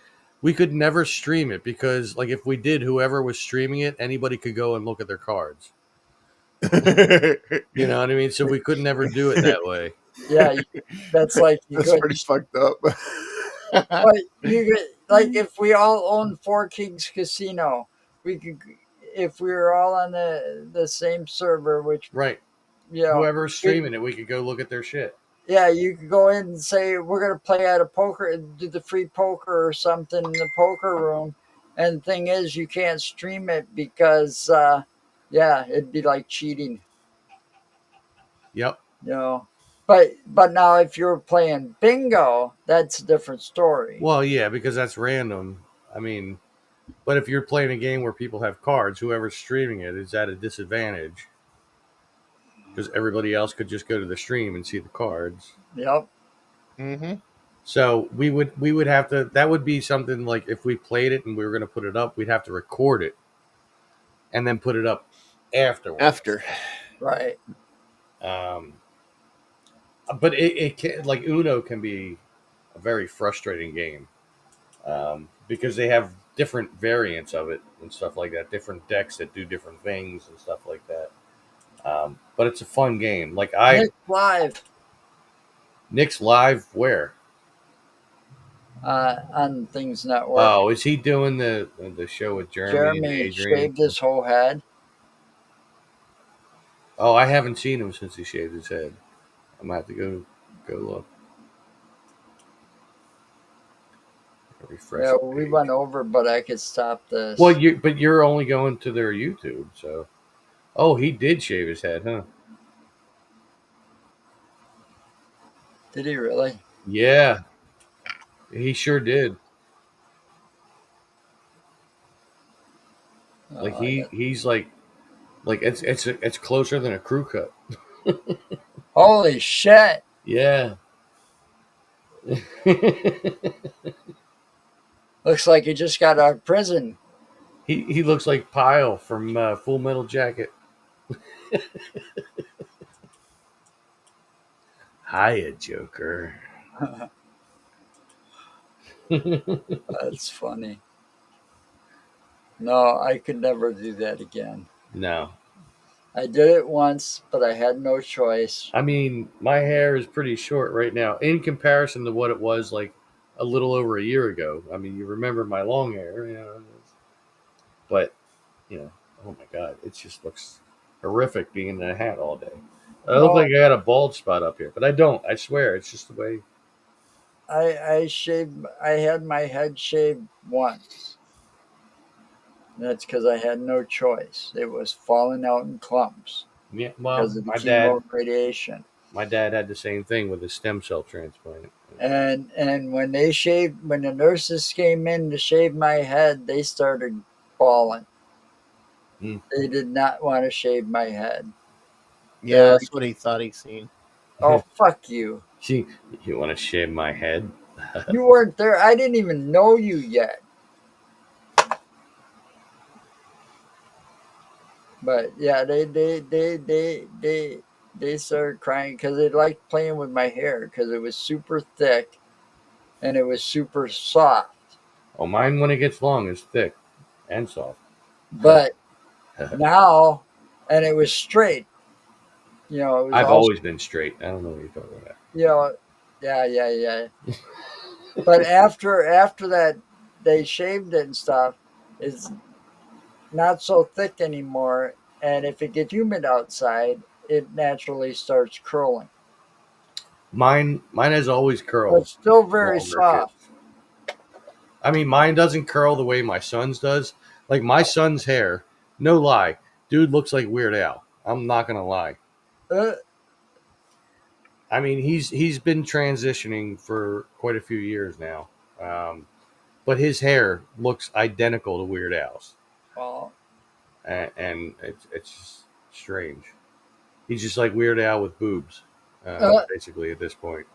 stream it because, like, if we did, whoever was streaming it, anybody could go and look at their cards. You know what I mean? So we could never do it that way. Yeah, that's like you That's could. pretty fucked up. But you could, like, if we all owned Four Kings Casino, we could, if we were all on the same server, which Right. you know, Whoever's streaming it, we could go look at their shit. yeah, you could go in and say we're gonna play at a poker, do the free poker or something in the poker room. And the thing is, you can't stream it because, yeah, it'd be like cheating, Yep. you know. But now if you're playing bingo, that's a different story. Well, yeah, because that's random. I mean, but if you're playing a game where people have cards, whoever's streaming it is at a disadvantage because everybody else could just go to the stream and see the cards. Yep. Mm-hmm. So we would have to. That would be something like if we played it and we were going to put it up, we'd have to record it and then put it up afterwards. After. Right. But it can, like Uno can be a very frustrating game because they have different variants of it and stuff like that, different decks that do different things and stuff like that. But it's a fun game. Like Nick Live Nick's live where? on Things Network. Oh, is he doing the show with Jeremy and Jeremy Adrian? shaved his whole head. Oh, I haven't seen him since he shaved his head. I'm gonna have to go look. Refresh. Yeah, the we page. went over, but I could stop this. Well, you're only going to their YouTube, so. Oh, he did shave his head, huh? Did he really? Yeah, he sure did. Like he's like it's closer than a crew cut. Holy shit! Yeah. Looks like he just got out of prison. He looks like Pyle from Full Metal Jacket. Hiya, Joker. That's funny. No, I could never do that again. No. I did it once, but I had no choice. I mean, my hair is pretty short right now in comparison to what it was like a little over a year ago. I mean, you remember my long hair, you know. But, you know, oh my God, it just looks horrific being in a hat all day. I look like I got a bald spot up here, but I don't. I swear, it's just the way. I shaved. I had my head shaved once. That's because I had no choice. It was falling out in clumps Yeah, well, because of the chemo radiation. My dad had the same thing with his stem cell transplant. And when the nurses came in to shave my head, they started bawling. They did not want to shave my head. Yeah, that's what he thought he seen. Oh, fuck you. See, you want to shave my head? You weren't there. I didn't even know you yet. But yeah, they started crying because they liked playing with my hair because it was super thick and it was super soft. Oh, mine when it gets long is thick and soft. But now, and it was straight. You know, it was I've always been straight. I don't know what you're talking about. You know, Yeah. But after that, they shaved it and stuff. It's not so thick anymore, and if it gets humid outside, it naturally starts curling. Mine has always But curled it's still very longer here. soft. I mean, mine doesn't curl the way my son's does. Like my son's hair, no lie, dude looks like Weird Al. I'm not gonna lie. Uh, I mean, he's been transitioning for quite a few years now, but his hair looks identical to Weird Al's, well, and it's just strange. He's just like Weird Al with boobs, uh, basically at this point.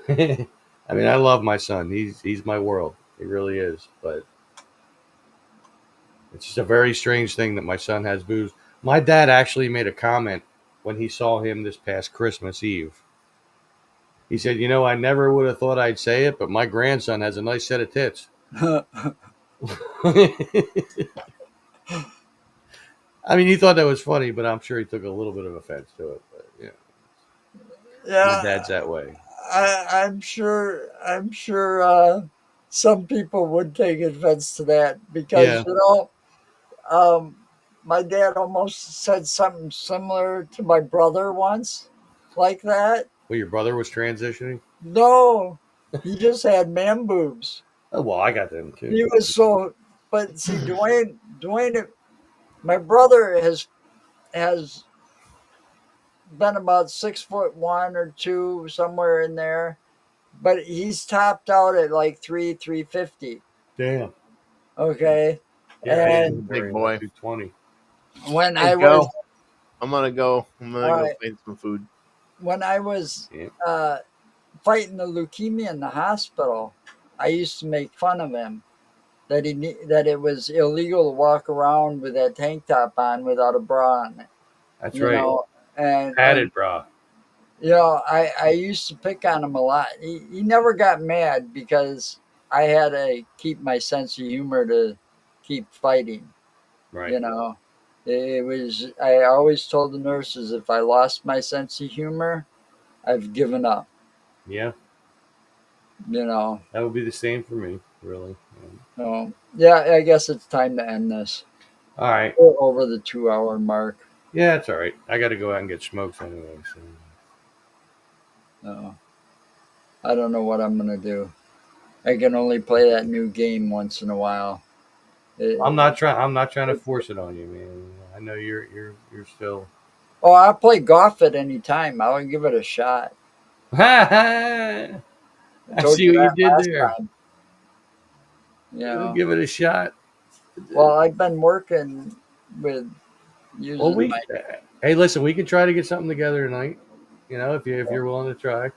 I mean, I love my son. He's my world. He really is. But it's just a very strange thing that my son has boobs. My dad actually made a comment when he saw him this past Christmas Eve. He said, "You know, I never would have thought I'd say it, but my grandson has a nice set of tits." I mean, he thought that was funny, but I'm sure he took a little bit of offense to it. But yeah, my yeah. dad's that way. I'm sure. Some people would take offense to that because Yeah. my dad almost said something similar to my brother once, like that. Well, your brother was transitioning. No, he just had man boobs. Oh well, I got them too. He was so. But see, Dwayne, my brother has been about 6'1" or 2, somewhere in there, but he's topped out at like 350. Damn. Okay, Yeah, and Big boy. 220. when Hey, I was Joe, I'm gonna go all go right, find some food. when I was Yeah. fighting the leukemia in the hospital, I used to make fun of him that that it was illegal to walk around with that tank top on without a bra on it. That's You right. know, and Padded bra. I used to pick on him a lot. He never got mad because I had to keep my sense of humor to keep fighting. Right. You know, it was, I always told the nurses if I lost my sense of humor, I've given up. Yeah. You know, That would be the same for me, really. so yeah, I guess it's time to end this. All right. We're over the 2 hour mark. Yeah, it's all right. I got to go out and get smokes anyway. So. So I don't know what I'm gonna do. I can only play that new game once in a while. I'm not trying to force it on you, man. I know you're still. Oh, I'll play golf at any time. I'll give it a shot. I Told see you what you that did last there. time. You We'll know, give it a shot. well, I've been working with Well, using my. hey, listen, we can try to get something together tonight. You know, if you're willing to try,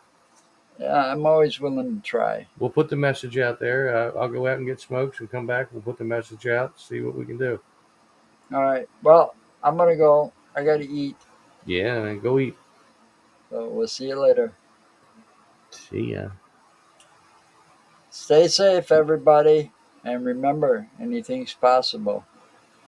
Yeah, I'm always willing to try. we'll put the message out there. I'll go out and get smokes and come back. We'll put the message out, see what we can do. All right. Well, I'm gonna go. I gotta eat. Yeah, man, go eat. So we'll see you later. See ya. Stay safe, everybody, and remember, anything's possible.